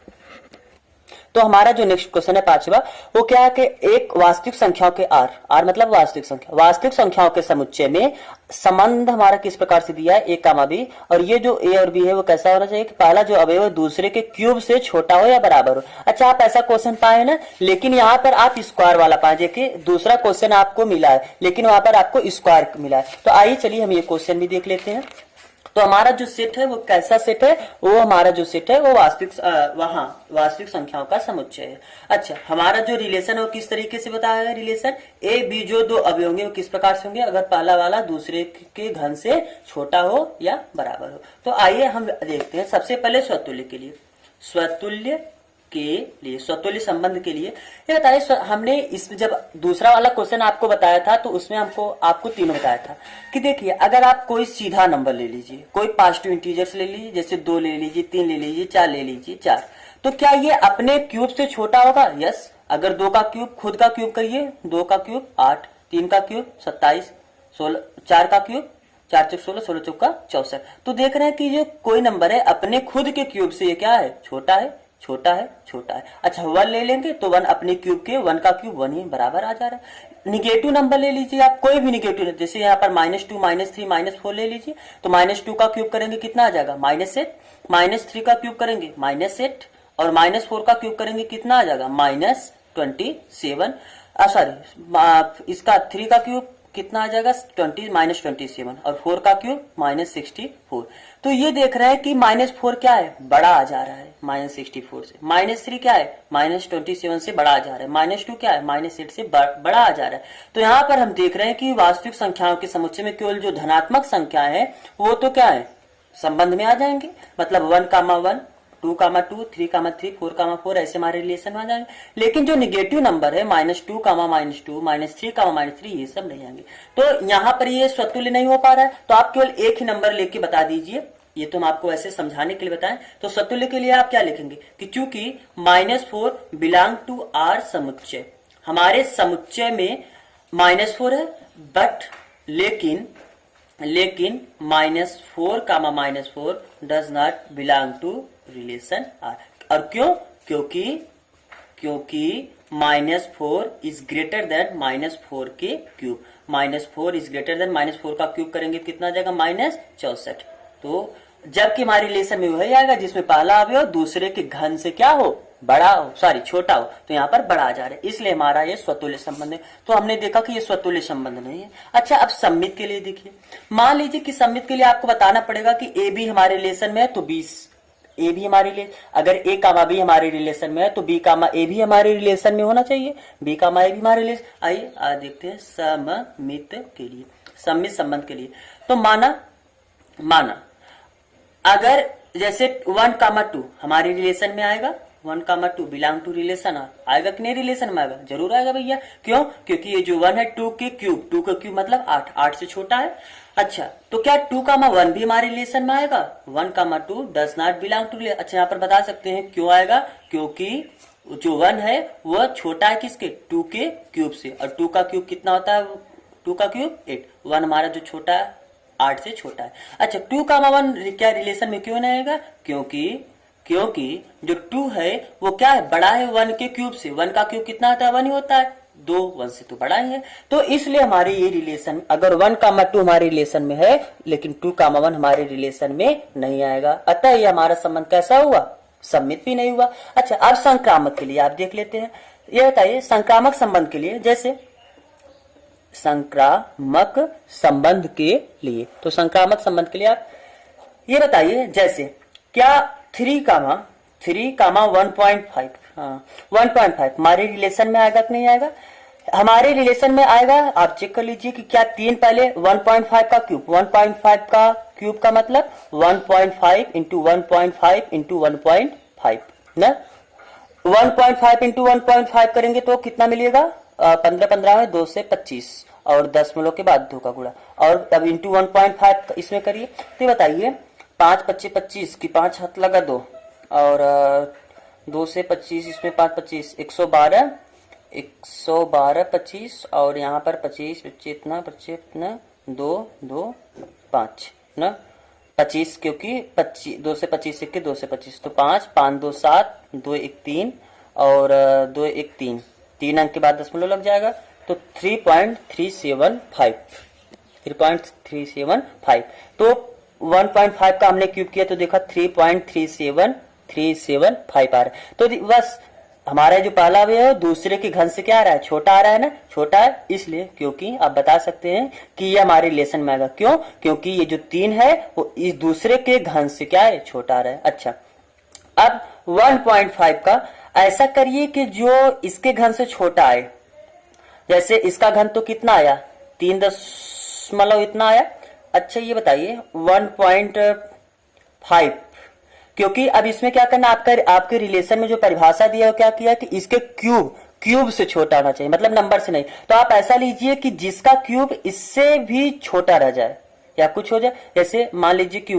तो हमारा जो नेक्स्ट क्वेश्चन है 5वां, वो क्या है कि एक वास्तविक संख्याओं के आर मतलब वास्तविक संख्याओं के समुच्चय में संबंध हमारा किस प्रकार से दिया है, ए कामा बी, और ये जो ए और बी है वो कैसा होना चाहिए कि पहला जो अवयव है दूसरे के क्यूब से छोटा हो या बराबर हो। अच्छा, आप ऐसा क्वेश्चन पाए ना, लेकिन यहाँ पर आप स्क्वायर वाला पाए, देखिए दूसरा क्वेश्चन आपको मिला है लेकिन वहां पर आपको स्क्वायर मिला है। तो आइए चलिए हम ये क्वेश्चन भी देख लेते हैं। तो हमारा जो सेट है वो कैसा सेट है, वो हमारा जो सेट है वो वास्तविक संख्याओं का समुच्चय है। अच्छा, हमारा जो रिलेशन है वो किस तरीके से बताया गया, रिलेशन ए बी जो दो अवयव होंगे वो किस प्रकार से होंगे, अगर पहला वाला दूसरे के घन से छोटा हो या बराबर हो। तो आइए हम देखते हैं सबसे पहले स्वतुल्य के लिए, स्वतुल्य संबंध के लिए ये बताइए। हमने इस जब दूसरा वाला क्वेश्चन आपको बताया था तो उसमें आपको तीनों बताया था कि देखिए अगर आप कोई सीधा नंबर ले लीजिए, कोई पॉजिटिव इंटीजर्स ले लीजिए, जैसे 2 ले लीजिए, 3 ले लीजिए, 4 ले लीजिए, 4, तो क्या ये अपने क्यूब से छोटा होगा, यस। अगर 2 का क्यूब, खुद का क्यूब करिए, 2 का क्यूब 8, 3 का क्यूब 27, 16, 4 का क्यूब 4 चौक 16, 16 चौक का 64। तो देख रहे हैं कि जो कोई नंबर है अपने खुद के क्यूब से ये क्या है, छोटा है। अच्छा, 1 ले लेंगे तो 1 अपने क्यूब के, 1 का क्यूब 1 ही बराबर आ जा रहा है। निगेटिव नंबर ले लीजिए आप, कोई भी निगेटिव, जैसे यहाँ पर -2, -3, -4 ले लीजिए, तो -2 का क्यूब करेंगे कितना आ जाएगा, -8, -3 का क्यूब करेंगे -8, और -4 का क्यूब करेंगे कितना आ जाएगा, -27। सॉरी, इसका 3 का क्यूब कितना आ जाएगा, 27, और 4 का क्यूब -64। तो ये देख रहे हैं कि -4 क्या है, बड़ा आ जा रहा है -64 से, -3 क्या है, -27 से बड़ा आ जा रहा है, -2 क्या है, -8 से बड़ा आ जा रहा है। तो यहाँ पर हम देख रहे हैं कि वास्तविक संख्याओं के समुच्चय में केवल जो धनात्मक संख्याएं हैं वो तो क्या है, संबंध में आ जाएंगे, मतलब 1, 2, 2, 3, 3, 4, 4 ऐसे हमारे रिलेशन में आ जाएंगे। लेकिन जो निगेटिव नंबर है -2, -2, -3, -3 ये सब नहीं आएंगे। तो यहाँ पर ये स्वतुल्य नहीं हो पा रहा है, तो आप केवल एक ही नंबर लेके बता दीजिए, ये तो हम आपको ऐसे समझाने के लिए बताएं। तो स्वतुल्य के लिए आप क्या लिखेंगे कि चूंकि -4 बिलोंग टू आर समुच्चय, हमारे समुच्चय में -4 है, बट लेकिन -4, -4 does not belong to relation R. और क्यों, क्योंकि -4 इज ग्रेटर देन -4 के क्यूब, -4 इज ग्रेटर देन -4 का क्यूब करेंगे कितना आ जाएगा, -64। तो जबकि हमारे रिलेशन में वही आएगा जिसमें पहला अवयव दूसरे के घन से क्या हो, बड़ा हो, सॉरी छोटा हो, तो यहाँ पर बड़ा आ जा रहा है, इसलिए हमारा ये स्वतुल्य संबंध है। तो हमने देखा कि ये स्वतुल्य संबंध नहीं है। अच्छा, अब सम्मित के लिए देखिए, मान लीजिए कि सम्मित के लिए आपको बताना पड़ेगा कि ए बी हमारे रिलेशन में है तो 20 ए भी हमारे लिए, अगर ए कामा बी हमारे रिलेशन में है तो बी कामा ए भी हमारे रिलेशन में होना चाहिए, बी कामा ए भी हमारे रिलेशन। आइए आज देखते हैं सम्मित के लिए, सम्मित संबंध के लिए। तो माना अगर जैसे 1,2 हमारे रिलेशन में आएगा, 1,2 बिलोंग टू रिलेशन आएगा कि नहीं, रिलेशन में आएगा, जरूर आएगा भैया। क्यों? क्योंकि ये जो 1 है 2 के क्यूब मतलब 8 से छोटा है। अच्छा, तो क्या 2,1 भी हमारे रिलेशन में आएगा? 1,2 does not belong to relation. अच्छा, यहाँ पर बता सकते हैं क्यों आएगा, क्योंकि जो 1 है वह छोटा है किसके, 2 के क्यूब से, और 2 का क्यूब कितना होता है, 2 का क्यूब 8, 1 हमारा जो छोटा है 8 से छोटा है। अच्छा, 2,1 क्या रिलेशन में क्यों नहीं आएगा, क्योंकि जो 2 है वो क्या है, बड़ा है 1 के क्यूब से, 1 का क्यूब कितना होता है, 1 ही होता है, 2 1 से तो बड़ा ही है। तो इसलिए हमारे ये रिलेशन, अगर 1,2 हमारे रिलेशन में है लेकिन 2,1 हमारे रिलेशन में नहीं आएगा, अतः ये हमारा संबंध कैसा हुआ, सम्मित भी नहीं हुआ। अच्छा, अब संक्रामक के लिए आप देख लेते हैं। ये बताइए संक्रामक संबंध के लिए, जैसे संक्रामक संबंध के लिए, तो संक्रामक संबंध के लिए आप ये बताइए, जैसे क्या 3,1.5 1.5 हमारे रिलेशन में आएगा कि नहीं आएगा, हमारे रिलेशन में आएगा। आप चेक कर लीजिए कि क्या 3 पहले 1.5 का क्यूब, 1.5 का क्यूब का मतलब 1.5 इंटू 1.5 इंटू 1.5 ना, 1.5 इंटू 1.5 करेंगे तो कितना मिलेगा, 15 में 2 से 25 और 10 मिलों के बाद 2 का गुणा, और अब इंटू 1.5 इसमें करिए। तो बताइए 5 25 25 की 5 हाथ लगा 2 और 2 से 25 इसमें 5 25 112 25 और यहाँ पर 25 इतना 2 2 5 ना 25, क्योंकि 25 2 से 25 के 2 से 25 तो 5 5 2 7 2 1 3 और 2 1 3 3 अंक के बाद दशमलव लग जाएगा, तो 3.375 तो 1.5 का हमने क्यूब किया तो देखा 3.37375 आ रहा है। तो बस हमारा जो पहला अवयव है दूसरे के घन से क्या आ रहा है, छोटा आ रहा है ना, छोटा है इसलिए, क्योंकि आप बता सकते हैं कि ये हमारे रिलेशन में आएगा। क्यों? क्योंकि ये जो 3 है वो इस दूसरे के घन से क्या है, छोटा आ रहा है। अच्छा, अब 1.5 का ऐसा करिए कि जो इसके घन से छोटा आए, जैसे इसका घन तो कितना आया 3 दशमलव इतना आया। अच्छा, ये बताइए 1.5, क्योंकि अब इसमें क्या करना, आपके रिलेशन में जो परिभाषा दिया है क्या किया कि इसके क्यूब से छोटा होना चाहिए, मतलब नंबर से नहीं। तो आप ऐसा लीजिए कि जिसका क्यूब इससे भी छोटा रह जाए या कुछ हो जाए, जैसे मान लीजिए कि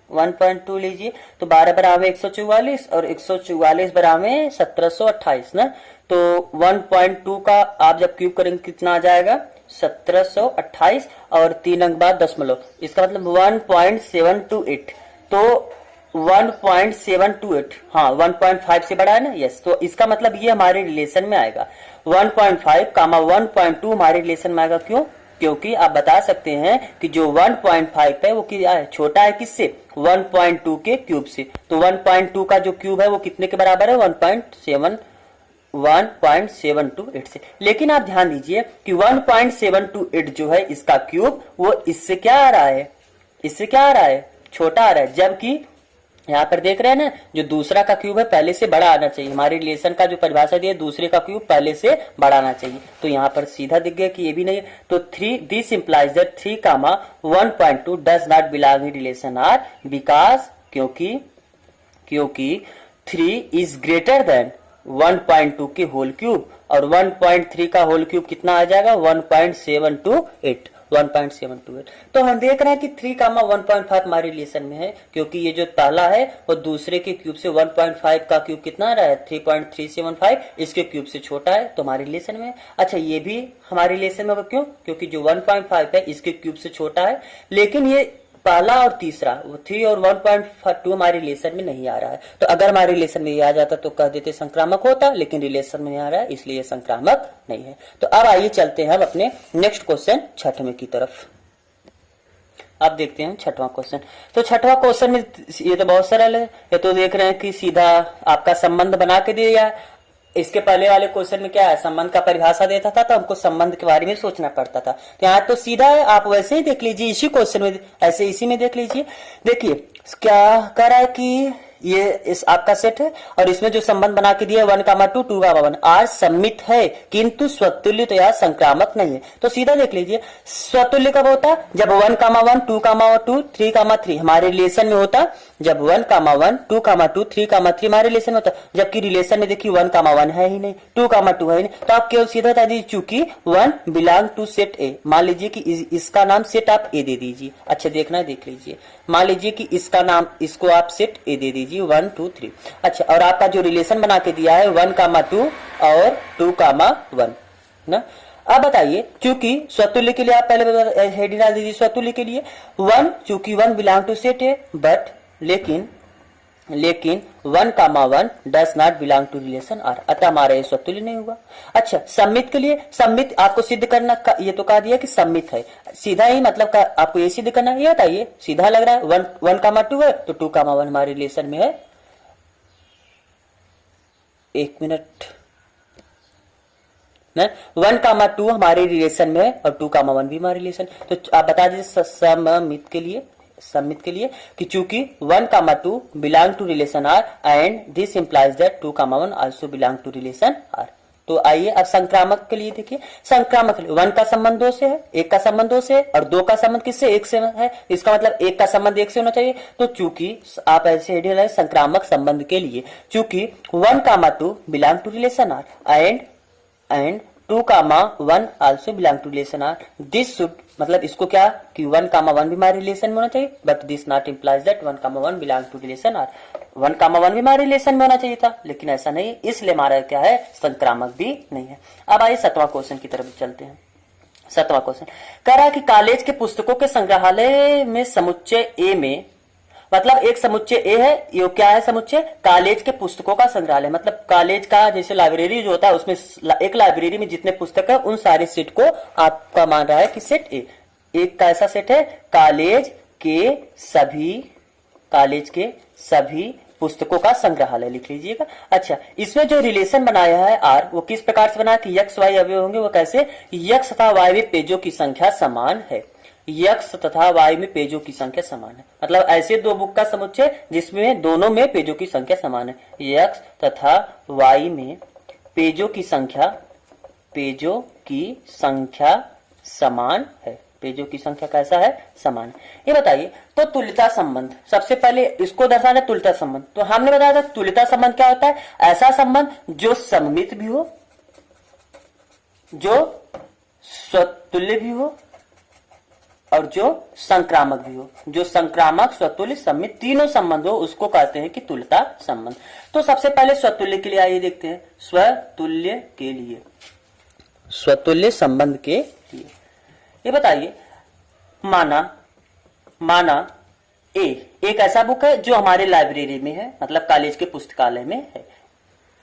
1.2 लीजिए तो 12 बराबर 144 और 144 बराबर 1728 ना, तो 1.2 का आप जब क्यूब करेंगे कितना आ जाएगा 1728 और 3 अंक बाद दशमलव, इसका मतलब 1.728, तो 1.728 हाँ 1.5 से बड़ा है ना, यस, तो इसका मतलब ये हमारे रिलेशन में आएगा 1.5 कामा 1.2 हमारे रिलेशन में आएगा। क्यों? क्योंकि आप बता सकते हैं कि जो 1.5 है वो क्या है, छोटा है किससे, 1.2 के क्यूब से, तो 1.2 का जो क्यूब है वो कितने के बराबर है, 1.728 से। लेकिन आप ध्यान दीजिए कि 1.728 जो है इसका क्यूब वो इससे क्या आ रहा है, इससे क्या आ रहा है, छोटा आ रहा है, जबकि यहाँ पर देख रहे हैं ना जो दूसरा का क्यूब है पहले से बड़ा आना चाहिए। हमारे रिलेशन का जो परिभाषा दी है दूसरे का क्यूब पहले से बड़ा आना चाहिए, तो यहाँ पर सीधा दिख गया कि ये भी नहीं है। तो 3 implies that 3,1.2 does not belong in relation R because क्योंकि 3 is greater than 1.2 के होल क्यूब और 1.3 का होल क्यूब कितना आ जाएगा 1.728। तो हम देख रहे हैं कि 3,1.5 हमारे रिलेशन में है, क्योंकि ये जो पहला है वो दूसरे के क्यूब से 1.5 का क्यूब कितना आ रहा है 3.375, इसके क्यूब से छोटा है तो हमारे रिलेशन में है। अच्छा, ये भी हमारे रिलेशन में होगा, क्यों? क्योंकि जो 1.5 है इसके क्यूब से छोटा है, लेकिन ये पहला और तीसरा वो 3 और 1.2 हमारे रिलेशन में नहीं आ रहा है। तो अगर हमारे रिलेशन में ये आ जाता तो कह देते संक्रामक होता, लेकिन रिलेशन में नहीं आ रहा है इसलिए संक्रामक नहीं है। तो अब आइए चलते हैं हम अपने नेक्स्ट क्वेश्चन 6वें की तरफ। अब देखते हैं छठवां क्वेश्चन। तो छठवां क्वेश्चन में ये तो बहुत सरल है, ये तो देख रहे हैं कि सीधा आपका संबंध बना के दिया। इसके पहले वाले क्वेश्चन में क्या है, संबंध का परिभाषा देता था तो हमको संबंध के बारे में सोचना पड़ता था। तो यहाँ तो सीधा है, आप वैसे ही देख लीजिए, इसी क्वेश्चन में ऐसे इसी में देख लीजिए। देखिए क्या कह रहा है कि ये इस आपका सेट है और इसमें जो संबंध बना के दिया 1,2 2,1 आर सम्मित है किंतु स्वतुल्य तो या संक्रामक नहीं है। तो सीधा देख लीजिए, स्वतुल्य कब होता, जब 1,1 2,2 3,3 हमारे रिलेशन में होता, जब 1,1 2,2 3,3 हमारे रिलेशन में होता। जबकि रिलेशन में देखिए 1,1 है ही नहीं, 2,2 है ही नहीं, तो आप केवल सीधा बता दीजिए चूंकि 1 बिलोंग टू सेट ए। मान लीजिए कि इसका नाम सेट आप ए दे दीजिए। अच्छा देखना है, देख लीजिए, मान लीजिए कि इसका नाम, इसको आप सेट ए दे दीजिए 1 2 3। अच्छा, और आपका जो रिलेशन बना के दिया है 1,2 और 2,1 ना। अब बताइए, चूंकि स्वतुल्य के लिए आप पहले हेडिंग डाल दीजिए, स्वतुल्य के लिए 1, चूंकि 1 belong to set A, but लेकिन 1,1 does not belong to relation R, अतः हमारा ये स्वतुल्य नहीं हुआ। अच्छा, सम्मित के लिए, सम्मित आपको सिद्ध करना, ये तो कहा दिया कि सम्मित है, सीधा ही मतलब आपको ये सिद्ध करना है। ये बताइए, सीधा लग रहा है 1,2 है तो 2,1 हमारे रिलेशन में है। एक मिनट, 1,2 हमारे रिलेशन में है और 2,1 भी हमारे रिलेशन। तो आप बता दीजिए सम्मित के लिए कि चूंकि 1,2 belong to relation R and this implies that 2,1 also belong to relation R. तो आइए अब संक्रामक के लिए देखिए, संक्रामक 1 का संबंध 2 से है, 1 का संबंध 2 से और 2 का संबंध किससे, 1 से है। इसका मतलब 1 का संबंध 1 से होना चाहिए। तो चूंकि आप ऐसे हेडिंग लगाए संक्रामक संबंध के लिए, चूंकि 1,2 belong to relation R and 2,1 also belong to relation R, this should, मतलब इसको क्या कि 1,1 भी हमारे रिलेशन में होना चाहिए, but this not implies that 1,1 belong to relation R. 1,1 भी हमारे रिलेशन में होना चाहिए था, लेकिन ऐसा नहीं, इसलिए हमारा क्या है, संक्रामक भी नहीं है। अब आइए 7वां क्वेश्चन की तरफ चलते हैं। 7वां क्वेश्चन कह रहा है कि कॉलेज के पुस्तकों के संग्रहालय में समुच्चय ए में, मतलब एक समुच्चय ए है, ये क्या है समुच्चय, कॉलेज के पुस्तकों का संग्रहालय, मतलब कॉलेज का जैसे लाइब्रेरी जो होता है उसमें एक लाइब्रेरी में जितने पुस्तक है उन सारे सेट को आपका मान रहा है कि सेट ए। एक का ऐसा सेट है, कॉलेज के सभी पुस्तकों का संग्रहालय, लिख लीजिएगा। अच्छा, इसमें जो रिलेशन बनाया है आर, वो किस प्रकार से बना कि यक्स वाई अवयव होंगे, वो कैसे, यक्स तथा वाई में पेजों की संख्या समान है, यक्स तथा वाई में पेजों की संख्या समान है। मतलब ऐसे दो बुक का समुच्चय जिसमें दोनों में पेजों की संख्या समान है, यक्स तथा वाई में पेजों की संख्या समान है, पेजों की संख्या कैसा है, समान। ये बताइए, तो तुल्यता संबंध, सबसे पहले इसको दर्शाना तुल्यता संबंध। तो हमने बताया था तुल्यता संबंध क्या होता है, ऐसा संबंध जो सममित भी हो, जो स्वतुल्य भी हो और जो संक्रामक भी हो। जो संक्रामक, स्वतुल्य, सम्मित तीनों संबंध हो उसको कहते हैं कि तुल्यता संबंध। तो सबसे पहले स्वतुल्य के लिए आइए देखते हैं, स्वतुल्य संबंध के लिए ये बताइए, माना ए एक ऐसा बुक है जो हमारे लाइब्रेरी में है, मतलब कॉलेज के पुस्तकालय में है।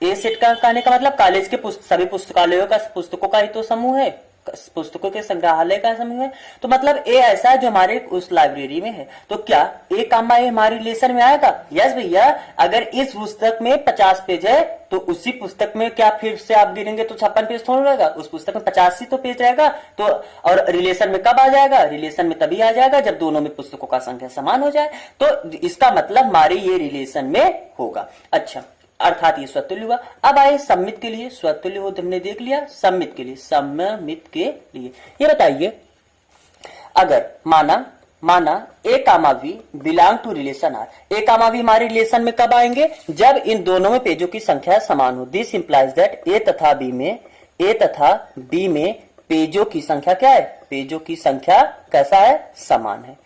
ए सेट का कहने का मतलब कॉलेज के सभी पुस्तकालयों का, पुस्तकों का ही तो समूह है, पुस्तकों के संग्रहालय का समूह है। तो मतलब ए ऐसा है जो हमारे उस लाइब्रेरी में है। तो क्या ए कामा ए हमारे रिलेशन में आएगा? यस भैया, अगर इस पुस्तक में 50 पेज है तो उसी पुस्तक में क्या फिर से आप गिनेंगे तो 56 पेज थोड़ा रहेगा, उस पुस्तक में 85 तो पेज रहेगा। तो और रिलेशन में कब आ जाएगा? रिलेशन में तभी आ जाएगा जब दोनों में पुस्तकों का संख्या समान हो जाए। तो इसका मतलब हमारे ये रिलेशन में होगा। अच्छा, अर्थात ये स्वतुल्य हुआ। अब आए सम्मित के लिए, स्वतुल्य हो हमने देख लिया, सम्मित के लिए ये बताइए, अगर माना a comma B belong to relation R, A comma b हमारे रिलेशन में कब आएंगे? जब इन दोनों में पेजों की संख्या समान हो। दिस इंप्लाइज दैट ए तथा बी में पेजों की संख्या क्या है? पेजों की संख्या कैसा है? समान है।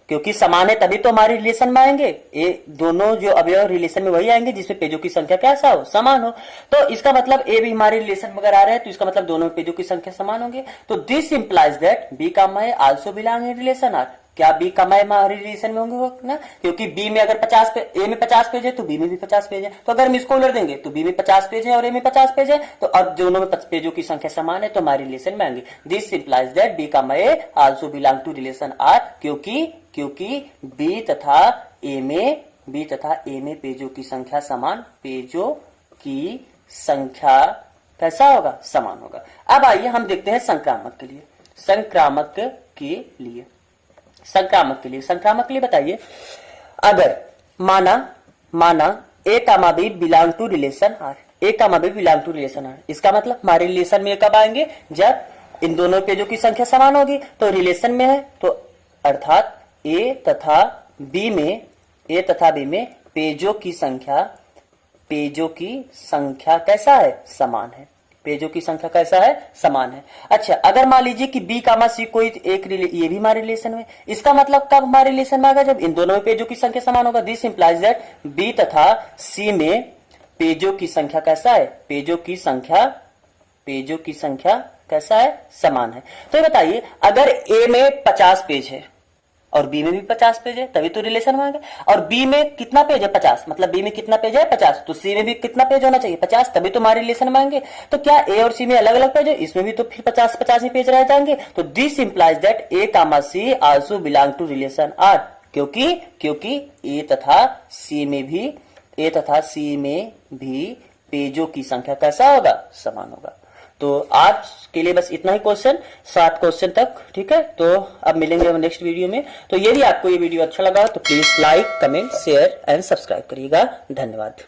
क्योंकि समान है तभी तो हमारे रिलेशन में आएंगे। ये दोनों जो अवयव रिलेशन में वही आएंगे जिसमें पेजों की संख्या कैसा हो? समान हो। तो इसका मतलब ए भी हमारे रिलेशन में अगर आ रहे हैं तो इसका मतलब दोनों पेजों की संख्या समान होंगे। तो this implies that B comma A also belong in relation R. क्या बी कमा हमारे रिलेशन में होंगे ना, क्योंकि बी में अगर 50 पे ए में 50 पेज है तो बी में भी 50 पेज है, तो अगर हम इसको उलट देंगे तो बी में 50 पेज है और ए में 50 पेज है, तो अब दोनों में पेजों की संख्या समान है तो हमारे रिलेशन में आएंगे। This implies that B comma A also belong to relation R, क्योंकि बी तथा ए में पेजों की संख्या समान, पेजों की संख्या कैसा होगा, समान होगा। अब आइए हम देखते हैं संक्रामक के लिए। संक्रामक के लिए बताइए, अगर माना a comma B belong to relation R, इसका मतलब हमारे रिलेशन में कब आएंगे, जब इन दोनों पेजों की संख्या समान होगी। तो रिलेशन में है तो अर्थात ए तथा बी में पेजों की संख्या कैसा है, समान है। पेजों की संख्या कैसा है, समान है। अच्छा, अगर मान लीजिए कि बी कामा सी कोई एक ये भी हमारे रिलेशन में, इसका मतलब कब हमारे रिलेशन में आएगा, जब इन दोनों में पेजों की संख्या समान होगा। दिस इंप्लाइज दैट बी तथा सी में पेजों की संख्या कैसा है, पेजों की संख्या कैसा है, समान है। तो ये बताइए, अगर ए में 50 पेज है और बी में भी 50 पेज है तभी तो रिलेशन में आएगा, और बी में कितना पेज है, 50, मतलब बी में कितना पेज है, 50, तो सी में भी कितना पेज होना चाहिए, 50, तभी तो हमारे रिलेशन में आएंगे। तो क्या ए और सी में अलग अलग पेज है, इसमें भी तो फिर 50 ही पेज रह जाएंगे। तो this implies that A comma C also belong to relation R, क्योंकि ए तथा सी में भी पेजों की संख्या कैसा होगा, समान होगा। तो आज के लिए बस इतना ही क्वेश्चन, 7 क्वेश्चन तक, ठीक है। तो अब मिलेंगे हम नेक्स्ट वीडियो में। तो यदि आपको ये वीडियो अच्छा लगा तो please like, comment, share and subscribe करिएगा। धन्यवाद।